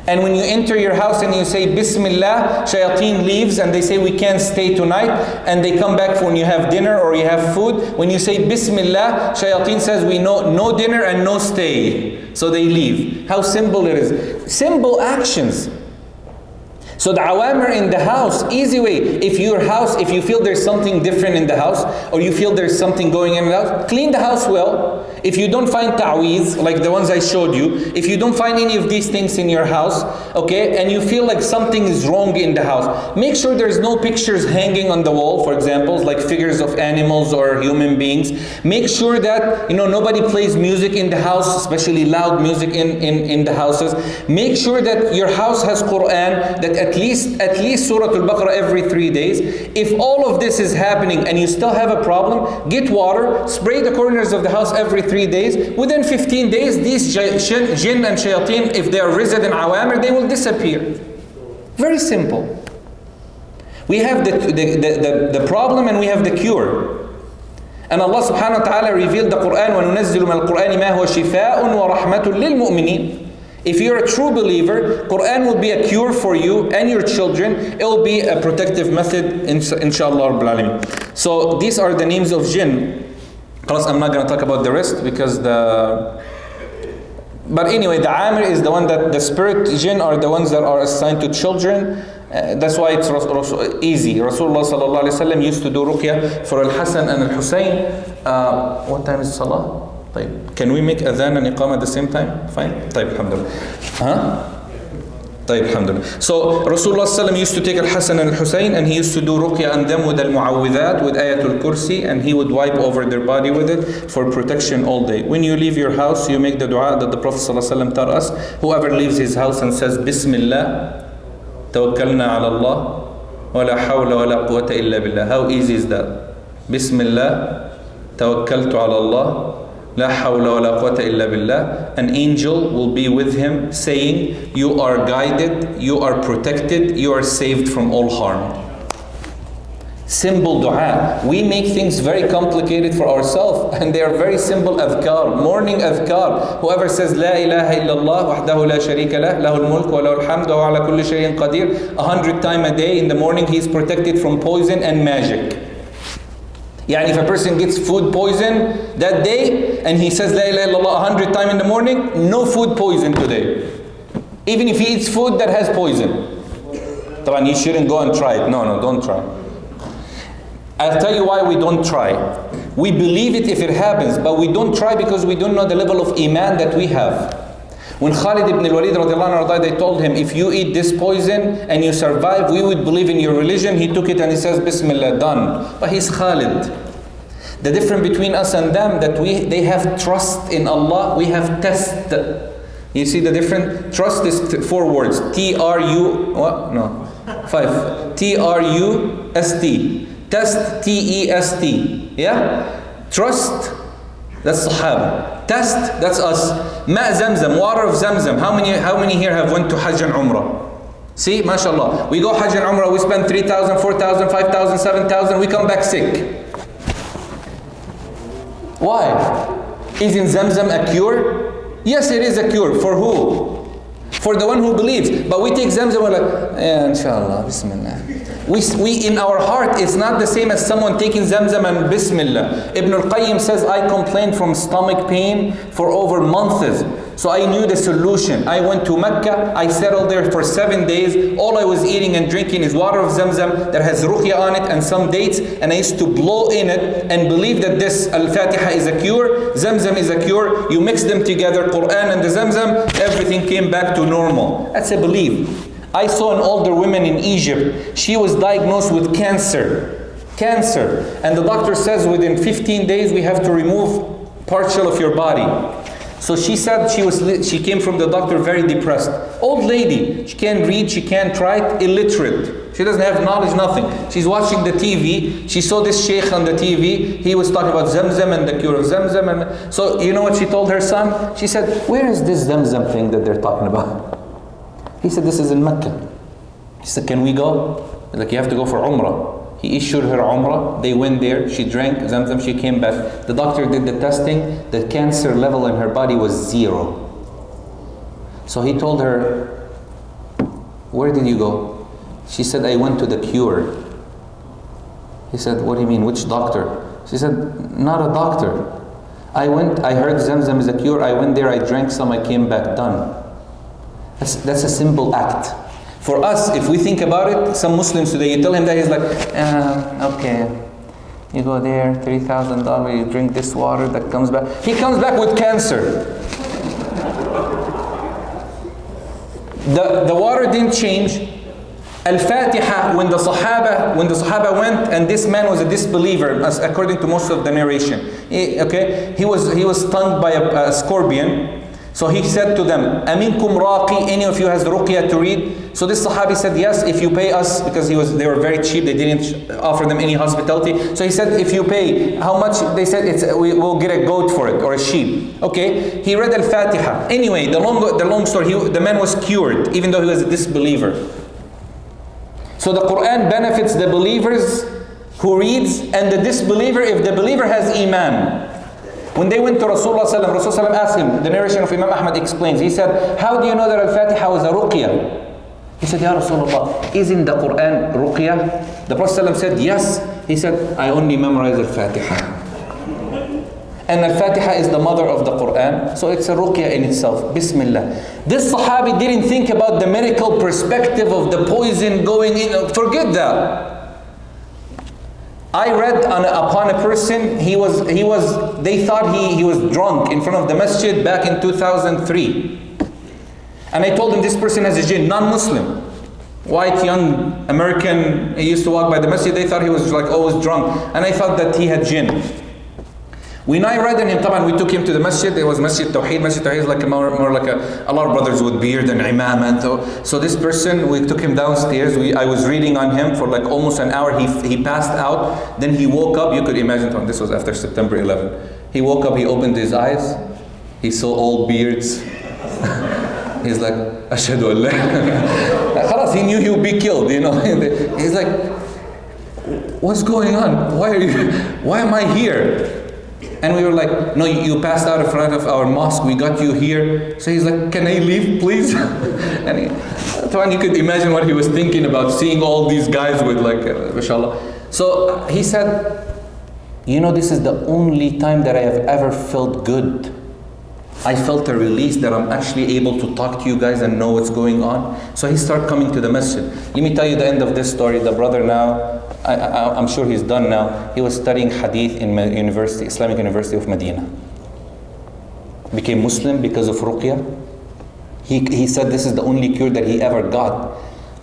[SPEAKER 2] And when you enter your house and you say Bismillah, shayateen leaves and they say we can't stay tonight, and they come back for when you have dinner or you have food. When you say Bismillah, shayateen says we know no dinner and no stay. So they leave. How simple it is. Simple actions. So the awamir in the house, easy way. If you feel there's something different in the house, or you feel there's something going in the house, clean the house well. If you don't find ta'weez, like the ones I showed you, if you don't find any of these things in your house, okay, and you feel like something is wrong in the house, make sure there's no pictures hanging on the wall, for example, like figures of animals or human beings. Make sure that, nobody plays music in the house, especially loud music in the houses. Make sure that your house has Quran, that at least Surah Al-Baqarah every 3 days. If all of this is happening and you still have a problem, get water, spray the corners of the house every 3 days. Within 15 days, these jinn and shayateen, if they are resident awamir, they will disappear. Very simple. We have the problem and we have the cure. And Allah subhanahu wa ta'ala revealed the Quran, وَنُنَزِّلُ مِنَ الْقُرْآنِ مَا هُوَ شِفَاءٌ وَرَحْمَةٌ لِلْمُؤْمِنِينَ. If you're a true believer, Quran will be a cure for you and your children. It will be a protective method, inshallah Rabbil Alameen. So these are the names of jinn. I'm not going to talk about the rest because but anyway, the Ammar is the one that the spirit jinn are the ones that are assigned to children. That's why it's easy. Rasulullah sallallahu alaihi wasallam used to do ruqyah for Al-Hasan and Al-Husayn. What time is Salah? طيب. Can we make adhan and iqamah at the same time? Fine. طيب, alhamdulillah. طيب, alhamdulillah. So Rasulullah sallallahu alaihi wasallam used to take Al-Hasan and Al-Husayn and he used to do ruqyah on them with Al-Mu'awwidhat, with Ayatul Kursi, and he would wipe over their body with it for protection all day. When you leave your house, you make the dua that the Prophet sallallahu alaihi wasallam taught us. Whoever leaves his house and says Bismillah, Tawakkalna ala Allah, wa la hawla wa la quwwata illa billah. How easy is that? Bismillah, Tawakkaltu ala Allah, La hawla wa la quwwata illa billah. An angel will be with him saying, you are guided, you are protected, you are saved from all harm. Simple dua. We make things very complicated for ourselves, and they are very simple adhkar, morning adhkar. Whoever says La ilaha illallah wahdahu la sharika lah, lahul mulk wa lahul hamd wa ala kulli shay'in qadir 100 times a day in the morning, he is protected from poison and magic. Yani if a person gets food poison that day and he says La ilaha illallah 100 times in the morning, no food poison today. Even if he eats food that has poison. Taban, you shouldn't go and try it. No, don't try. I'll tell you why we don't try. We believe it if it happens, but we don't try because we don't know the level of iman that we have. When Khalid ibn al-Walid radiallahu anhu, they told him, if you eat this poison and you survive, we would believe in your religion. He took it and he says, Bismillah, done. But he's Khalid. The difference between us and them, that they have trust in Allah, we have test. You see the difference? Trust is 4 words. T-R-U, what? No. 5. T-R-U-S-T. Test, T-E-S-T. Yeah? Trust, that's Sahaba. Test, that's us. Ma Zamzam, water of Zamzam. How many here have went to Hajj and Umrah? See, mashallah. We go Hajj and Umrah, we spend 3,000, 4,000, 5,000, 7,000, we come back sick. Why? Isn't Zamzam a cure? Yes, it is a cure. For who? For the one who believes. But we take Zamzam, we're like, yeah, inshallah, Bismillah. We in our heart, it's not the same as someone taking Zamzam and Bismillah. Ibn al-Qayyim says, I complained from stomach pain for over months. So I knew the solution. I went to Mecca, I settled there for 7 days. All I was eating and drinking is water of Zamzam that has Ruqyah on it and some dates. And I used to blow in it and believe that this Al-Fatiha is a cure, Zamzam is a cure. You mix them together, Quran and the Zamzam, everything came back to normal. That's a belief. I saw an older woman in Egypt. She was diagnosed with cancer. And the doctor says within 15 days we have to remove partial of your body. So she said she came from the doctor very depressed. Old lady, she can't read, she can't write, illiterate. She doesn't have knowledge, nothing. She's watching the TV. She saw this Shaykh on the TV. He was talking about Zamzam and the cure of Zamzam. And so you know what she told her son? She said, where is this Zamzam thing that they're talking about? He said, this is in Mecca. She said, can we go? Like, you have to go for Umrah. He issued her Umrah. They went there. She drank Zamzam. She came back. The doctor did the testing. The cancer level in her body was 0. So he told her, where did you go? She said, I went to the cure. He said, what do you mean? Which doctor? She said, not a doctor. I heard Zamzam is a cure. I went there. I drank some. I came back. Done. That's a simple act. For us, if we think about it, some Muslims today, you tell him that, he's like, okay. You go there, $3,000, you drink this water that comes back. He comes back with cancer. The water didn't change. Al-Fatiha, when the Sahaba went, and this man was a disbeliever, as according to most of the narration. He was stung by a scorpion. So he said to them, Aminkum raqi, any of you has the ruqyah to read? So this Sahabi said, yes, if you pay us, because they were very cheap, they didn't offer them any hospitality. So he said, if you pay, how much? They said, we'll get a goat for it, or a sheep. Okay, he read Al-Fatiha. Anyway, the long story, the man was cured, even though he was a disbeliever. So the Quran benefits the believers who reads, and the disbeliever if the believer has iman. When they went to Rasulullah asked him, the narration of Imam Ahmad explains, he said, how do you know that Al-Fatiha was a ruqyah? He said, Ya Rasulullah, isn't the Quran ruqyah? The Prophet said, yes. He said, I only memorize Al-Fatiha. And Al-Fatiha is the mother of the Quran, so it's a ruqyah in itself. Bismillah. This Sahabi didn't think about the medical perspective of the poison going in. Forget that. I read upon a person, they thought he was drunk in front of the masjid back in 2003. And I told him this person has a jinn, non-Muslim. White, young American, he used to walk by the masjid, they thought he was like always drunk. And I thought that he had jinn. When I read on him, we took him to the masjid. It was Masjid Tawheed. Masjid Tawheed is like more like a lot of brothers with beard and imam. And so this person, we took him downstairs. I was reading on him for like almost an hour. He passed out. Then he woke up. You could imagine, this was after September 11. He woke up, he opened his eyes. He saw all beards. He's like, Ashhadu an la ilaha. He knew he would be killed, He's like, what's going on? Why am I here? And we were like, no, you passed out in front of our mosque. We got you here. So he's like, can I leave, please? And you could imagine what he was thinking about seeing all these guys with mashallah. So he said, this is the only time that I have ever felt good. I felt a release that I'm actually able to talk to you guys and know what's going on. So he started coming to the masjid. Let me tell you the end of this story. The brother now, I'm sure he's done now. He was studying hadith in Islamic University of Medina. Became Muslim because of ruqyah. He said this is the only cure that he ever got.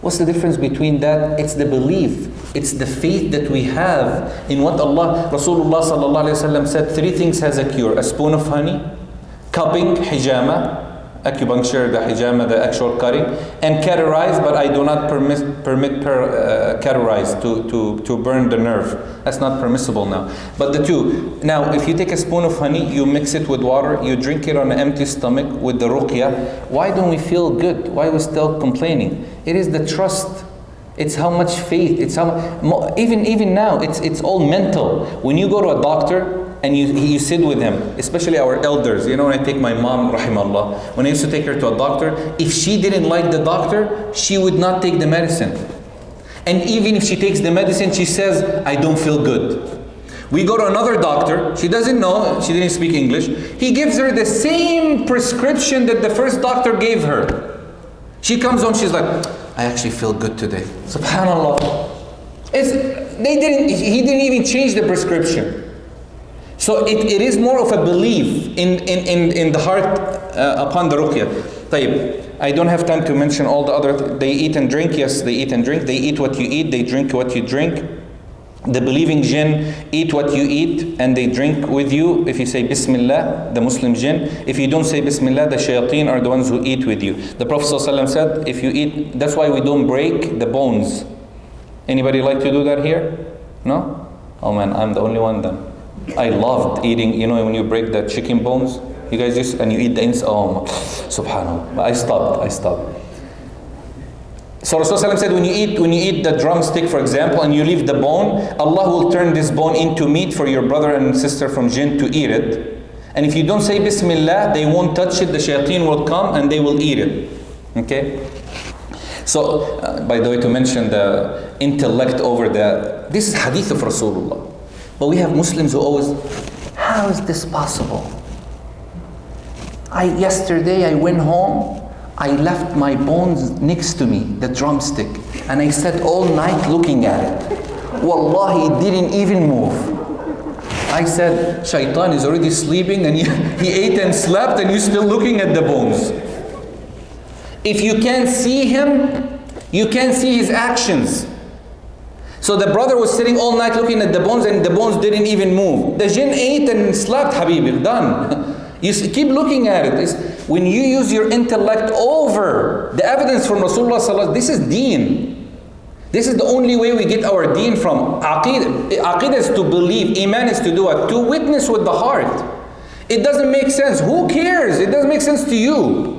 [SPEAKER 2] What's the difference between that? It's the belief. It's the faith that we have in what Rasulullah sallallahu alaihi wasallam said. 3 things has a cure: a spoon of honey, cupping, hijama, acupuncture, the hijama, the actual cutting, and cauterize, but I do not permit cauterize to burn the nerve. That's not permissible now. But the 2, now if you take a spoon of honey, you mix it with water, you drink it on an empty stomach with the ruqyah, why don't we feel good? Why are we still complaining? It is the trust. It's how much faith, it's how even now, it's all mental. When you go to a doctor, and you sit with him, especially our elders. When I take my mom, rahimahullah, when I used to take her to a doctor, if she didn't like the doctor, she would not take the medicine. And even if she takes the medicine, she says, I don't feel good. We go to another doctor, she doesn't know, she didn't speak English. He gives her the same prescription that the first doctor gave her. She comes home, she's like, I actually feel good today. Subhanallah. He didn't even change the prescription. So it is more of a belief in the heart upon the ruqyah. طيب, I don't have time to mention all the other. They eat and drink. Yes, they eat and drink. They eat what you eat. They drink what you drink. The believing jinn eat what you eat and they drink with you. If you say Bismillah, the Muslim jinn. If you don't say Bismillah, the shayateen are the ones who eat with you. The Prophet ﷺ said, if you eat, that's why we don't break the bones. Anybody like to do that here? No? Oh man, I'm the only one then. I loved eating, when you break the chicken bones, you guys and you eat the inside, subhanallah. But I stopped. So Rasulullah said, when you eat the drumstick, for example, and you leave the bone, Allah will turn this bone into meat for your brother and sister from jinn to eat it. And if you don't say Bismillah, they won't touch it, the shayateen will come and they will eat it. Okay? So, by the way, to mention the intellect over this is hadith of Rasulullah. But we have Muslims who always, how is this possible? Yesterday I went home, I left my bones next to me, the drumstick, and I sat all night looking at it. Wallahi, it didn't even move. I said, Shaitan is already sleeping and he ate and slept and you're still looking at the bones. If you can't see him, you can't see his actions. So the brother was sitting all night looking at the bones and the bones didn't even move. The jinn ate and slept, Habibi, done. You keep looking at it. When you use your intellect over the evidence from Rasulullah sallallahu alaihi wasallam, this is deen. This is the only way we get our deen from. Aqeedah is to believe, iman is to do what? To witness with the heart. It doesn't make sense. Who cares? It doesn't make sense to you.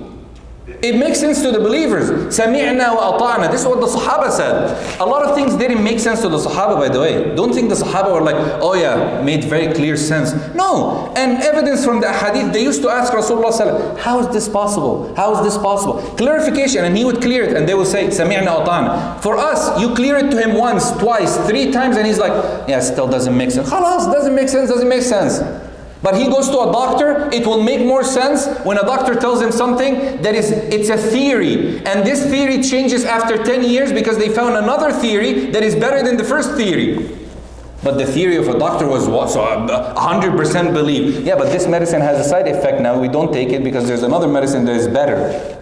[SPEAKER 2] It makes sense to the believers. Sami'na wa ata'na. This is what the Sahaba said. A lot of things didn't make sense to the Sahaba, by the way. Don't think the Sahaba were like, oh yeah, made very clear sense. No. And evidence from the hadith, they used to ask Rasulullah sallallahu alaihi wasallam, how is this possible? How is this possible? Clarification, and he would clear it, and they would say, Sami'na wa ata'na. For us, you clear it to him once, twice, 3 times, and he's like, yeah, still doesn't make sense. Khalas, doesn't make sense, doesn't make sense. But he goes to a doctor, it will make more sense when a doctor tells him something that it's a theory. And this theory changes after 10 years because they found another theory that is better than the first theory. But the theory of a doctor was what? So 100% believe. Yeah, but this medicine has a side effect now. We don't take it because there's another medicine that is better.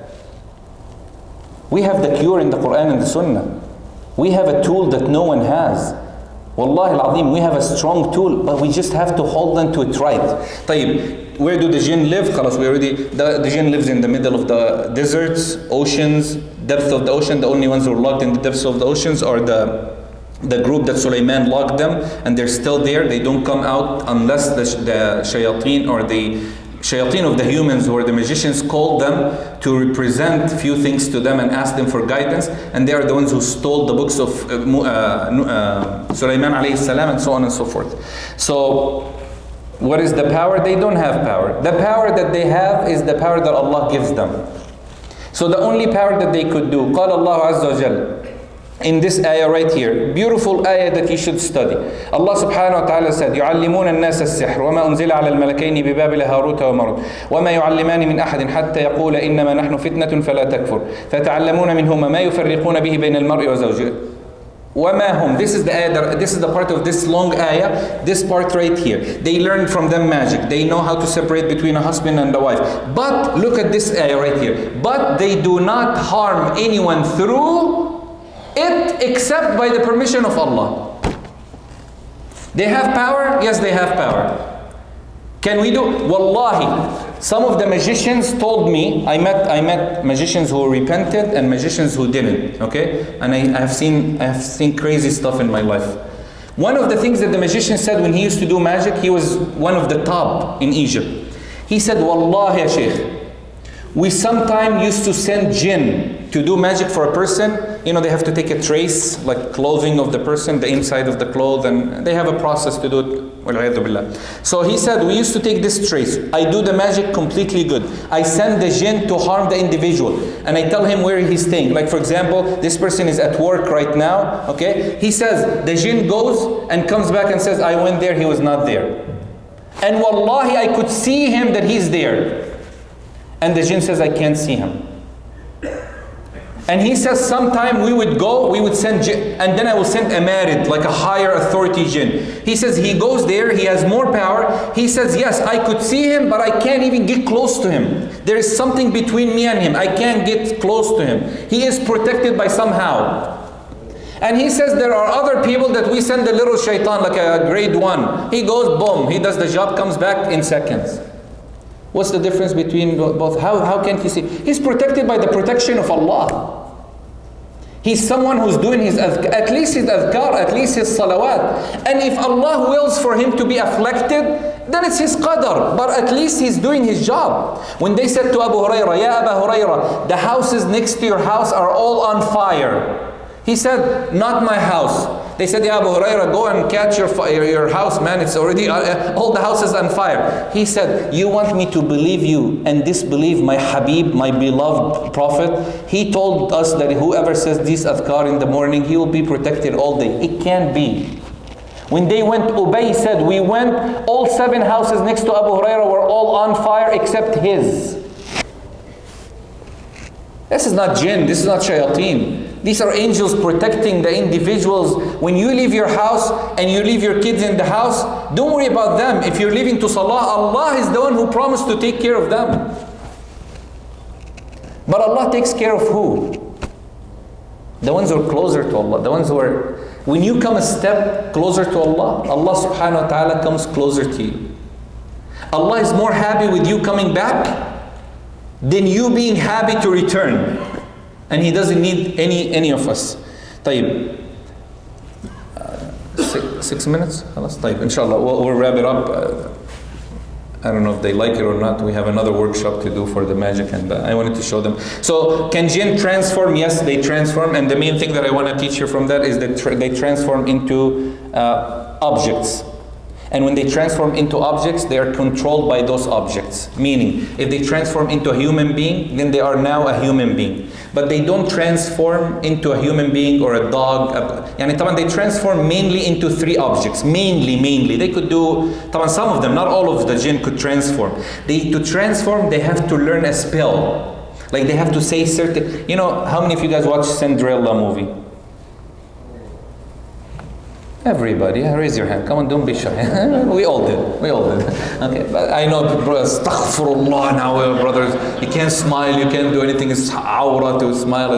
[SPEAKER 2] We have the cure in the Quran and the Sunnah. We have a tool that no one has. Wallahi al-Azim, we have a strong tool, but we just have to hold on to it right. طيب, where do the jinn live? خلاص, the jinn lives in the middle of the deserts, oceans, depth of the ocean. The only ones who are locked in the depths of the oceans are the group that Sulaiman locked them, and they're still there. They don't come out unless the shayateen or the shayateen of the humans who are the magicians called them to represent few things to them and ask them for guidance, and they are the ones who stole the books of Sulaiman alayhi salam and so on and so forth. So what is the power? They don't have power. The power that they have is the power that Allah gives them. So the only power that they could do, قال الله عز وجل, in this ayah right here, beautiful ayah that you should study. Allah subhanahu wa ta'ala said, يُعَلِّمُونَ النَّاسَ السِّحْرَ وَمَا أُنزِلَ عَلَى الْمَلَكَيْنِ بِبَابِلَ هَارُوتَ وَمَارُوتَ وَمَا يُعَلِّمَانِ مِنْ أَحَدٍ حَتَّى يَقُولَ إِنَّمَا نَحْنُ فِتْنَةٌ فَلَا تَكْفُرْ فَتَعَلَّمُونَ مِنْهُمَا مَا يُفَرِّقُونَ بِهِ بَيْنَ الْمَرْءِ وَزَوْجِهِ وَمَا هُمْ. This is the ayah, this is the part of this long ayah, this part right here. They learn from them magic. They know how to separate between a husband and a wife. But look at this ayah right here. But they do not harm anyone through it except by the permission of Allah. They have power? Yes, they have power. Can we do? Wallahi, some of the magicians told me, I met magicians who repented and magicians who didn't, okay? And I have seen crazy stuff in my life. One of the things that the magician said when he used to do magic, he was one of the top in Egypt. He said, Wallahi ya Shaykh, we sometimes used to send jinn to do magic for a person. You know, they have to take a trace, like clothing of the person, the inside of the cloth, and they have a process to do it. So he said, we used to take this trace. I do the magic completely good. I send the jinn to harm the individual. And I tell him where he's staying. Like for example, this person is at work right now, okay? He says, the jinn goes and comes back and says, I went there, he was not there. And wallahi, I could see him that he's there. And the jinn says, I can't see him. And he says, sometime we would go, we would send jinn, and then I will send a marid, like a higher authority jinn. He says, he goes there, he has more power. He says, yes, I could see him, but I can't even get close to him. There is something between me and him. I can't get close to him. He is protected by somehow. And he says, there are other people that we send a little shaitan, like a grade 1. He goes, boom, he does the job, comes back in seconds. What's the difference between both? How can he see? He's protected by the protection of Allah. He's someone who's doing at least his adhkar, at least his salawat. And if Allah wills for him to be afflicted, then it's his qadr. But at least he's doing his job. When they said to Abu Hurairah, Ya Abu Hurairah, the houses next to your house are all on fire. He said, not my house. They said, Ya Abu Hurairah, go and catch your house, man. It's already, all the houses on fire. He said, you want me to believe you and disbelieve my Habib, my beloved Prophet? He told us that whoever says this adhkar in the morning, he will be protected all day. It can't be. When they went, Ubay said, we went, all 7 houses next to Abu Hurairah were all on fire except his. This is not jinn, this is not shayateen. These are angels protecting the individuals. When you leave your house and you leave your kids in the house, don't worry about them. If you're leaving to salah, Allah is the one who promised to take care of them. But Allah takes care of who? The ones who are closer to Allah. The ones who are... When you come a step closer to Allah, Allah subhanahu wa ta'ala comes closer to you. Allah is more happy with you coming back than you being happy to return. And He doesn't need any of us. طيب. 6 minutes? خلاص طيب. Inshallah, we'll wrap it up. I don't know if they like it or not. We have another workshop to do for the magic, and I wanted to show them. So, can jinn transform? Yes, they transform. And the main thing that I want to teach you from that is that they transform into objects. And when they transform into objects, they are controlled by those objects. Meaning, if they transform into a human being, then they are now a human being. But they don't transform into a human being or a dog. They transform mainly into 3 objects. Mainly. They could do, some of them, not all of the jinn could transform. To transform, they have to learn a spell. Like they have to say certain, how many of you guys watch Cinderella movie? Everybody, raise your hand. Come on, don't be shy. We all did. Okay, but I know, astaghfirullah now, brothers. You can't smile, you can't do anything. It's awra to smile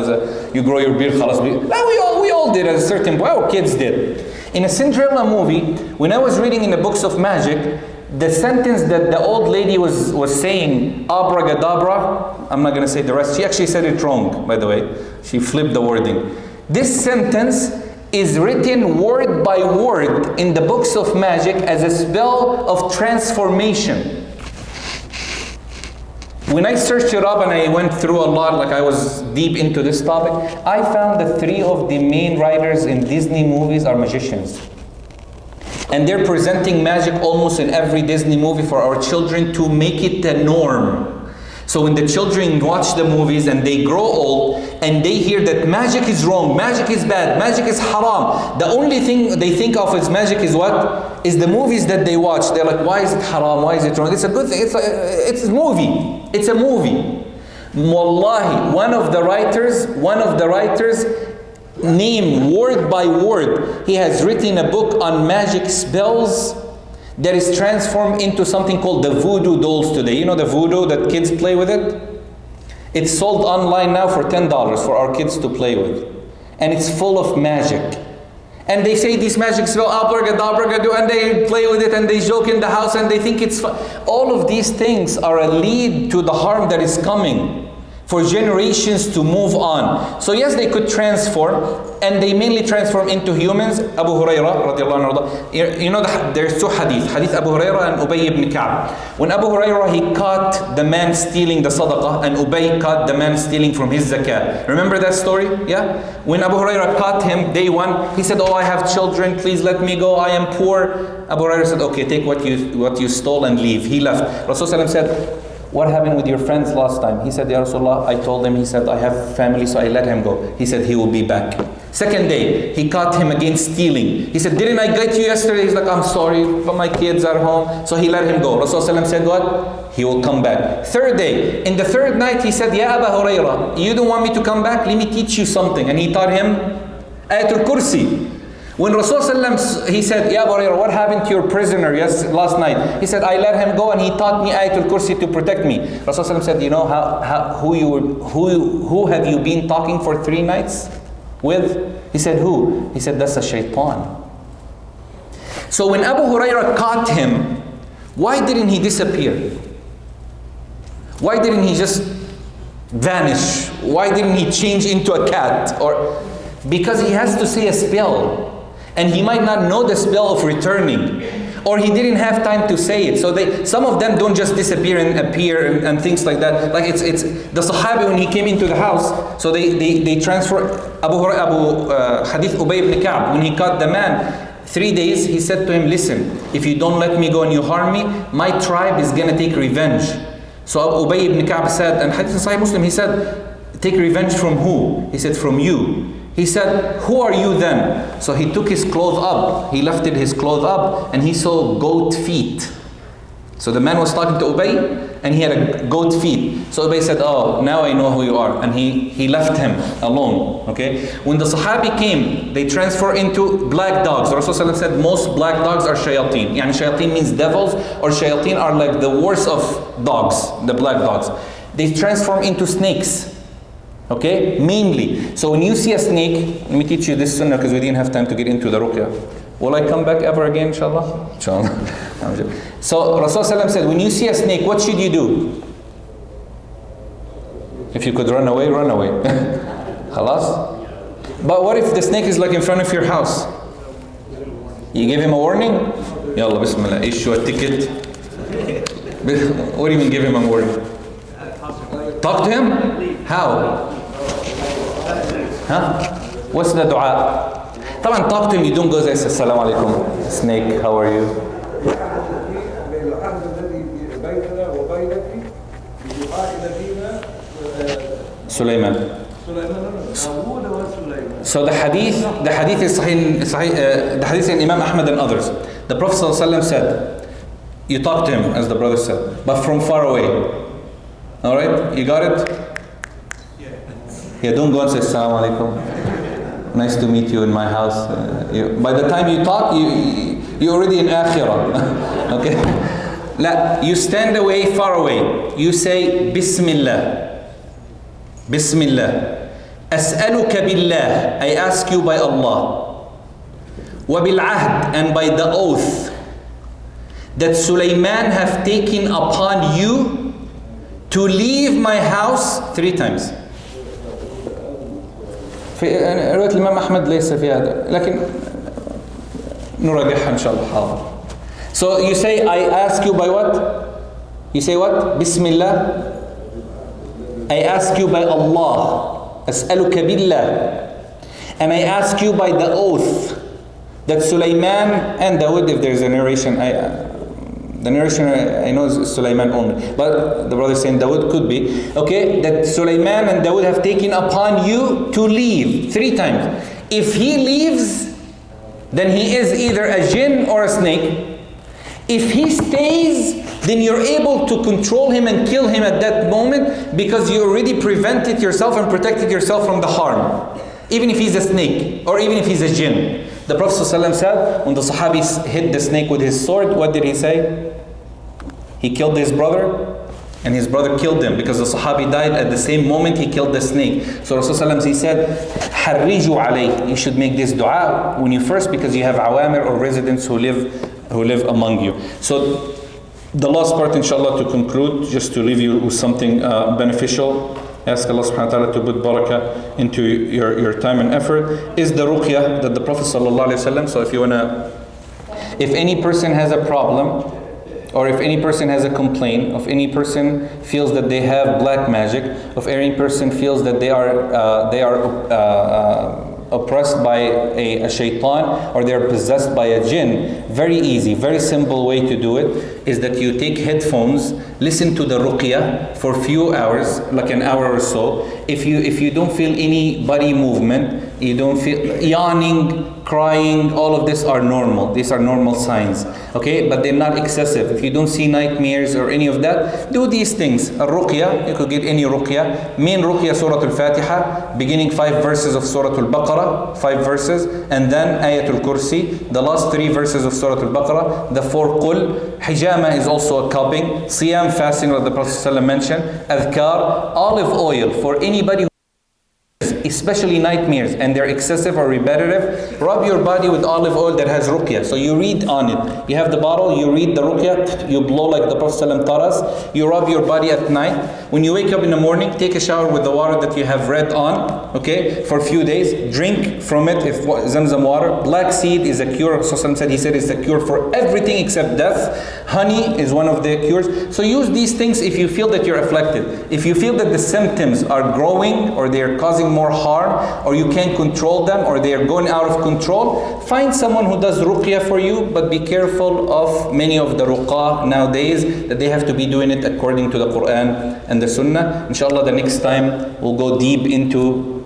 [SPEAKER 2] you grow your beard. We all did at a certain point. Our kids did. In a Cinderella movie, when I was reading in the books of magic, the sentence that the old lady was saying, abracadabra, I'm not going to say the rest. She actually said it wrong, by the way. She flipped the wording. This sentence is written word by word in the books of magic as a spell of transformation. When I searched it up and I went through a lot, like I was deep into this topic, I found that 3 of the main writers in Disney movies are magicians. And they're presenting magic almost in every Disney movie for our children to make it the norm. So when the children watch the movies and they grow old and they hear that magic is wrong, magic is bad, magic is haram, the only thing they think of as magic is what? Is the movies that they watch. They're like, why is it haram? Why is it wrong? It's a good thing. It's a movie. It's a movie. Wallahi, one of the writers name word by word. He has written a book on magic spells that is transformed into something called the voodoo dolls today. You know the voodoo that kids play with it? It's sold online now for $10 for our kids to play with. And it's full of magic. And they say these magic spell, abracadabra, and they play with it and they joke in the house and they think it's fun. All of these things are a lead to the harm that is coming for generations to move on. So yes, they could transform, and they mainly transform into humans. Abu Hurairah, radiallahu anhu, there's 2 hadith. Hadith Abu Hurairah and Ubay ibn Ka'b. When Abu Hurairah, he caught the man stealing the sadaqah, and Ubay caught the man stealing from his zakat. Remember that story? Yeah? When Abu Hurairah caught him, day 1, he said, oh, I have children, please let me go, I am poor. Abu Hurairah said, okay, take what you stole and leave. He left. Rasulullah said, what happened with your friends last time? He said, Ya Rasulullah, I told him, he said, I have family, so I let him go. He said, he will be back. Second day, he caught him again stealing. He said, didn't I get you yesterday? He's like, I'm sorry, but my kids are home. So he let him go. Rasulullah said what? He will come back. Third day, in the third night, he said, Ya Abu Hurairah, you don't want me to come back? Let me teach you something. And he taught him Ayatul Kursi. When Rasulullah, he said, Ya Abu Hurairah, what happened to your prisoner last night? He said, I let him go and he taught me Ayatul Kursi to protect me. Rasulullah said, you know who have you been talking for 3 nights with? He said, who? He said, that's a shaitan. So when Abu Hurairah caught him, why didn't he disappear? Why didn't he just vanish? Why didn't he change into a cat? Because he has to say a spell. And he might not know the spell of returning. Or he didn't have time to say it. So some of them don't just disappear and appear and things like that. Like it's the Sahabi, when he came into the house, so they transfer Hadith Ubay ibn Ka'b, when he caught the man, 3 days, he said to him, listen, if you don't let me go and you harm me, my tribe is going to take revenge. So Ubay ibn Ka'b said, and Hadith in Sahih Muslim, he said, take revenge from who? He said, from you. He said, who are you then? So he took his clothes up. He lifted his clothes up and he saw goat feet. So the man was talking to Ubay, and he had a goat feet. So Ubay said, oh, now I know who you are. And he left him alone. Okay. When the Sahabi came, they transferred into black dogs. The Rasul said most black dogs are shayateen. Yani shayateen means devils, or shayateen are like the worst of dogs, the black dogs. They transform into snakes. Okay, mainly. So when you see a snake, let me teach you this sunnah because we didn't have time to get into the ruqyah. Will I come back ever again, inshallah? Inshallah. So Rasulullah said, when you see a snake, what should you do? If you could run away, run away. Khalas? But what if the snake is like in front of your house? You give him a warning? Yalla, bismillah, issue a ticket. What do you mean give him a warning? Talk to him? How? Huh? What's the dua? طبعا talk to him, you don't go there and say Assalamu alaikum, snake, how are you? Sulaiman. So the hadith is the hadith in Imam Ahmad and others. The Prophet ﷺ said, you talk to him, as the brother said, but from far away. Alright, you got it? Yeah, don't go and say Assalamu alaikum. Nice to meet you in my house. By the time you talk, you're already in akhirah. Okay? La, you stand away, far away. You say Bismillah. Bismillah. As'aluka billah. I ask you by Allah. Wa bil ahd, and by the oath that Sulaiman have taken upon you to leave my house 3 times. في رواية الإمام أحمد ليس في هذا لكن نراجعها إن شاء الله حاضر. So you say I ask you by what? You say what? Bismillah. I ask you by Allah. أسألك بالله. And I ask you by the oath that Sulaiman and Dawood, if there's a narration, the narration I know is Sulaiman only, but the brother is saying Dawood could be. Okay, that Sulaiman and Dawood have taken upon you to leave 3 times. If he leaves, then he is either a jinn or a snake. If he stays, then you're able to control him and kill him at that moment because you already prevented yourself and protected yourself from the harm. Even if he's a snake or even if he's a jinn. The Prophet ﷺ said, when the Sahabis hit the snake with his sword, what did he say? He killed his brother, and his brother killed him because the Sahabi died at the same moment he killed the snake. So Rasulullah he said, Harriju alayh. You should make this dua when you first, because you have awamir or residents who live among you. So the last part, inshallah, to conclude, just to leave you with something beneficial. Ask Allah subhanahu wa ta'ala to put barakah into your time and effort, is the ruqyah that the Prophet sallallahu alaihi wasallam. So if any person has a problem, or if any person has a complaint, if any person feels that they have black magic, if any person feels that they are oppressed by a shaitan, or they are possessed by a jinn, very easy, very simple way to do it is that you take headphones, listen to the ruqyah for a few hours, like an hour or so. If you don't feel any body movement, you don't feel yawning, crying, all of this are normal. These are normal signs, okay? But they're not excessive. If you don't see nightmares or any of that, do these things. Ar-Ruqyah, you could get any ruqyah. Main ruqyah, Surah Al-Fatiha, beginning 5 verses of Surah Al-Baqarah, 5 verses, and then Ayatul Kursi, the last 3 verses of Surah Al-Baqarah, the 4 Qul. Hijama is also a cupping. Siyam, fasting, like the Prophet ﷺ mentioned. Adhkar, olive oil for anybody, especially nightmares, and they're excessive or repetitive. Rub your body with olive oil that has ruqyah. So you read on it. You have the bottle, you read the ruqyah, you blow like the Prophet ﷺ taught us. You rub your body at night. When you wake up in the morning, take a shower with the water that you have read on, okay, for a few days. Drink from it, if Zamzam water. Black seed is a cure. Rasulullah said, he said it's a cure for everything except death. Honey is one of the cures. So use these things if you feel that you're afflicted. If you feel that the symptoms are growing or they are causing more harm, or you can't control them, or they are going out of control, find someone who does ruqyah for you, but be careful of many of the ruqah nowadays that they have to be doing it according to the Quran and the Sunnah. Inshallah, the next time we'll go deep into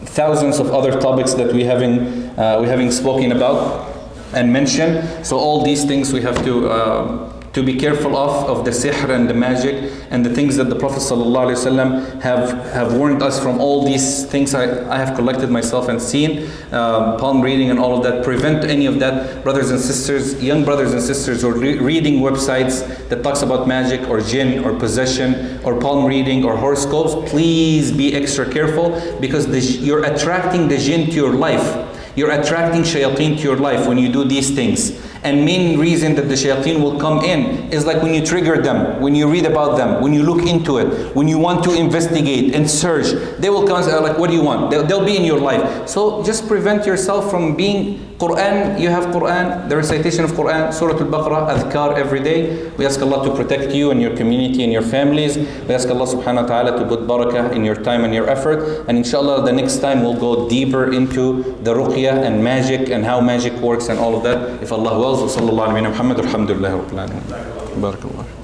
[SPEAKER 2] thousands of other topics that we having spoken about and mentioned. So all these things we have to to be careful of the sihr and the magic and the things that the Prophet ﷺ have warned us from. All these things I have collected myself and seen, palm reading and all of that. Prevent any of that, brothers and sisters, young brothers and sisters, or reading websites that talks about magic or jinn or possession or palm reading or horoscopes. Please be extra careful, because you're attracting the jinn to your life. You're attracting shayateen to your life when you do these things. And main reason that the shayateen will come in is like when you trigger them, when you read about them, when you look into it, when you want to investigate and search, they will come and say, like, what do you want? They'll be in your life. So just prevent yourself from being Quran. You have Quran, the recitation of Quran, Surah Al-Baqarah, adhkar every day. We ask Allah to protect you and your community and your families. We ask Allah subhanahu wa ta'ala to put barakah in your time and your effort. And inshallah, the next time we'll go deeper into the ruqyah and magic and how magic works and all of that, if Allah wills. وصلى الله على نبينا محمد والحمد لله رب العالمين. بارك الله.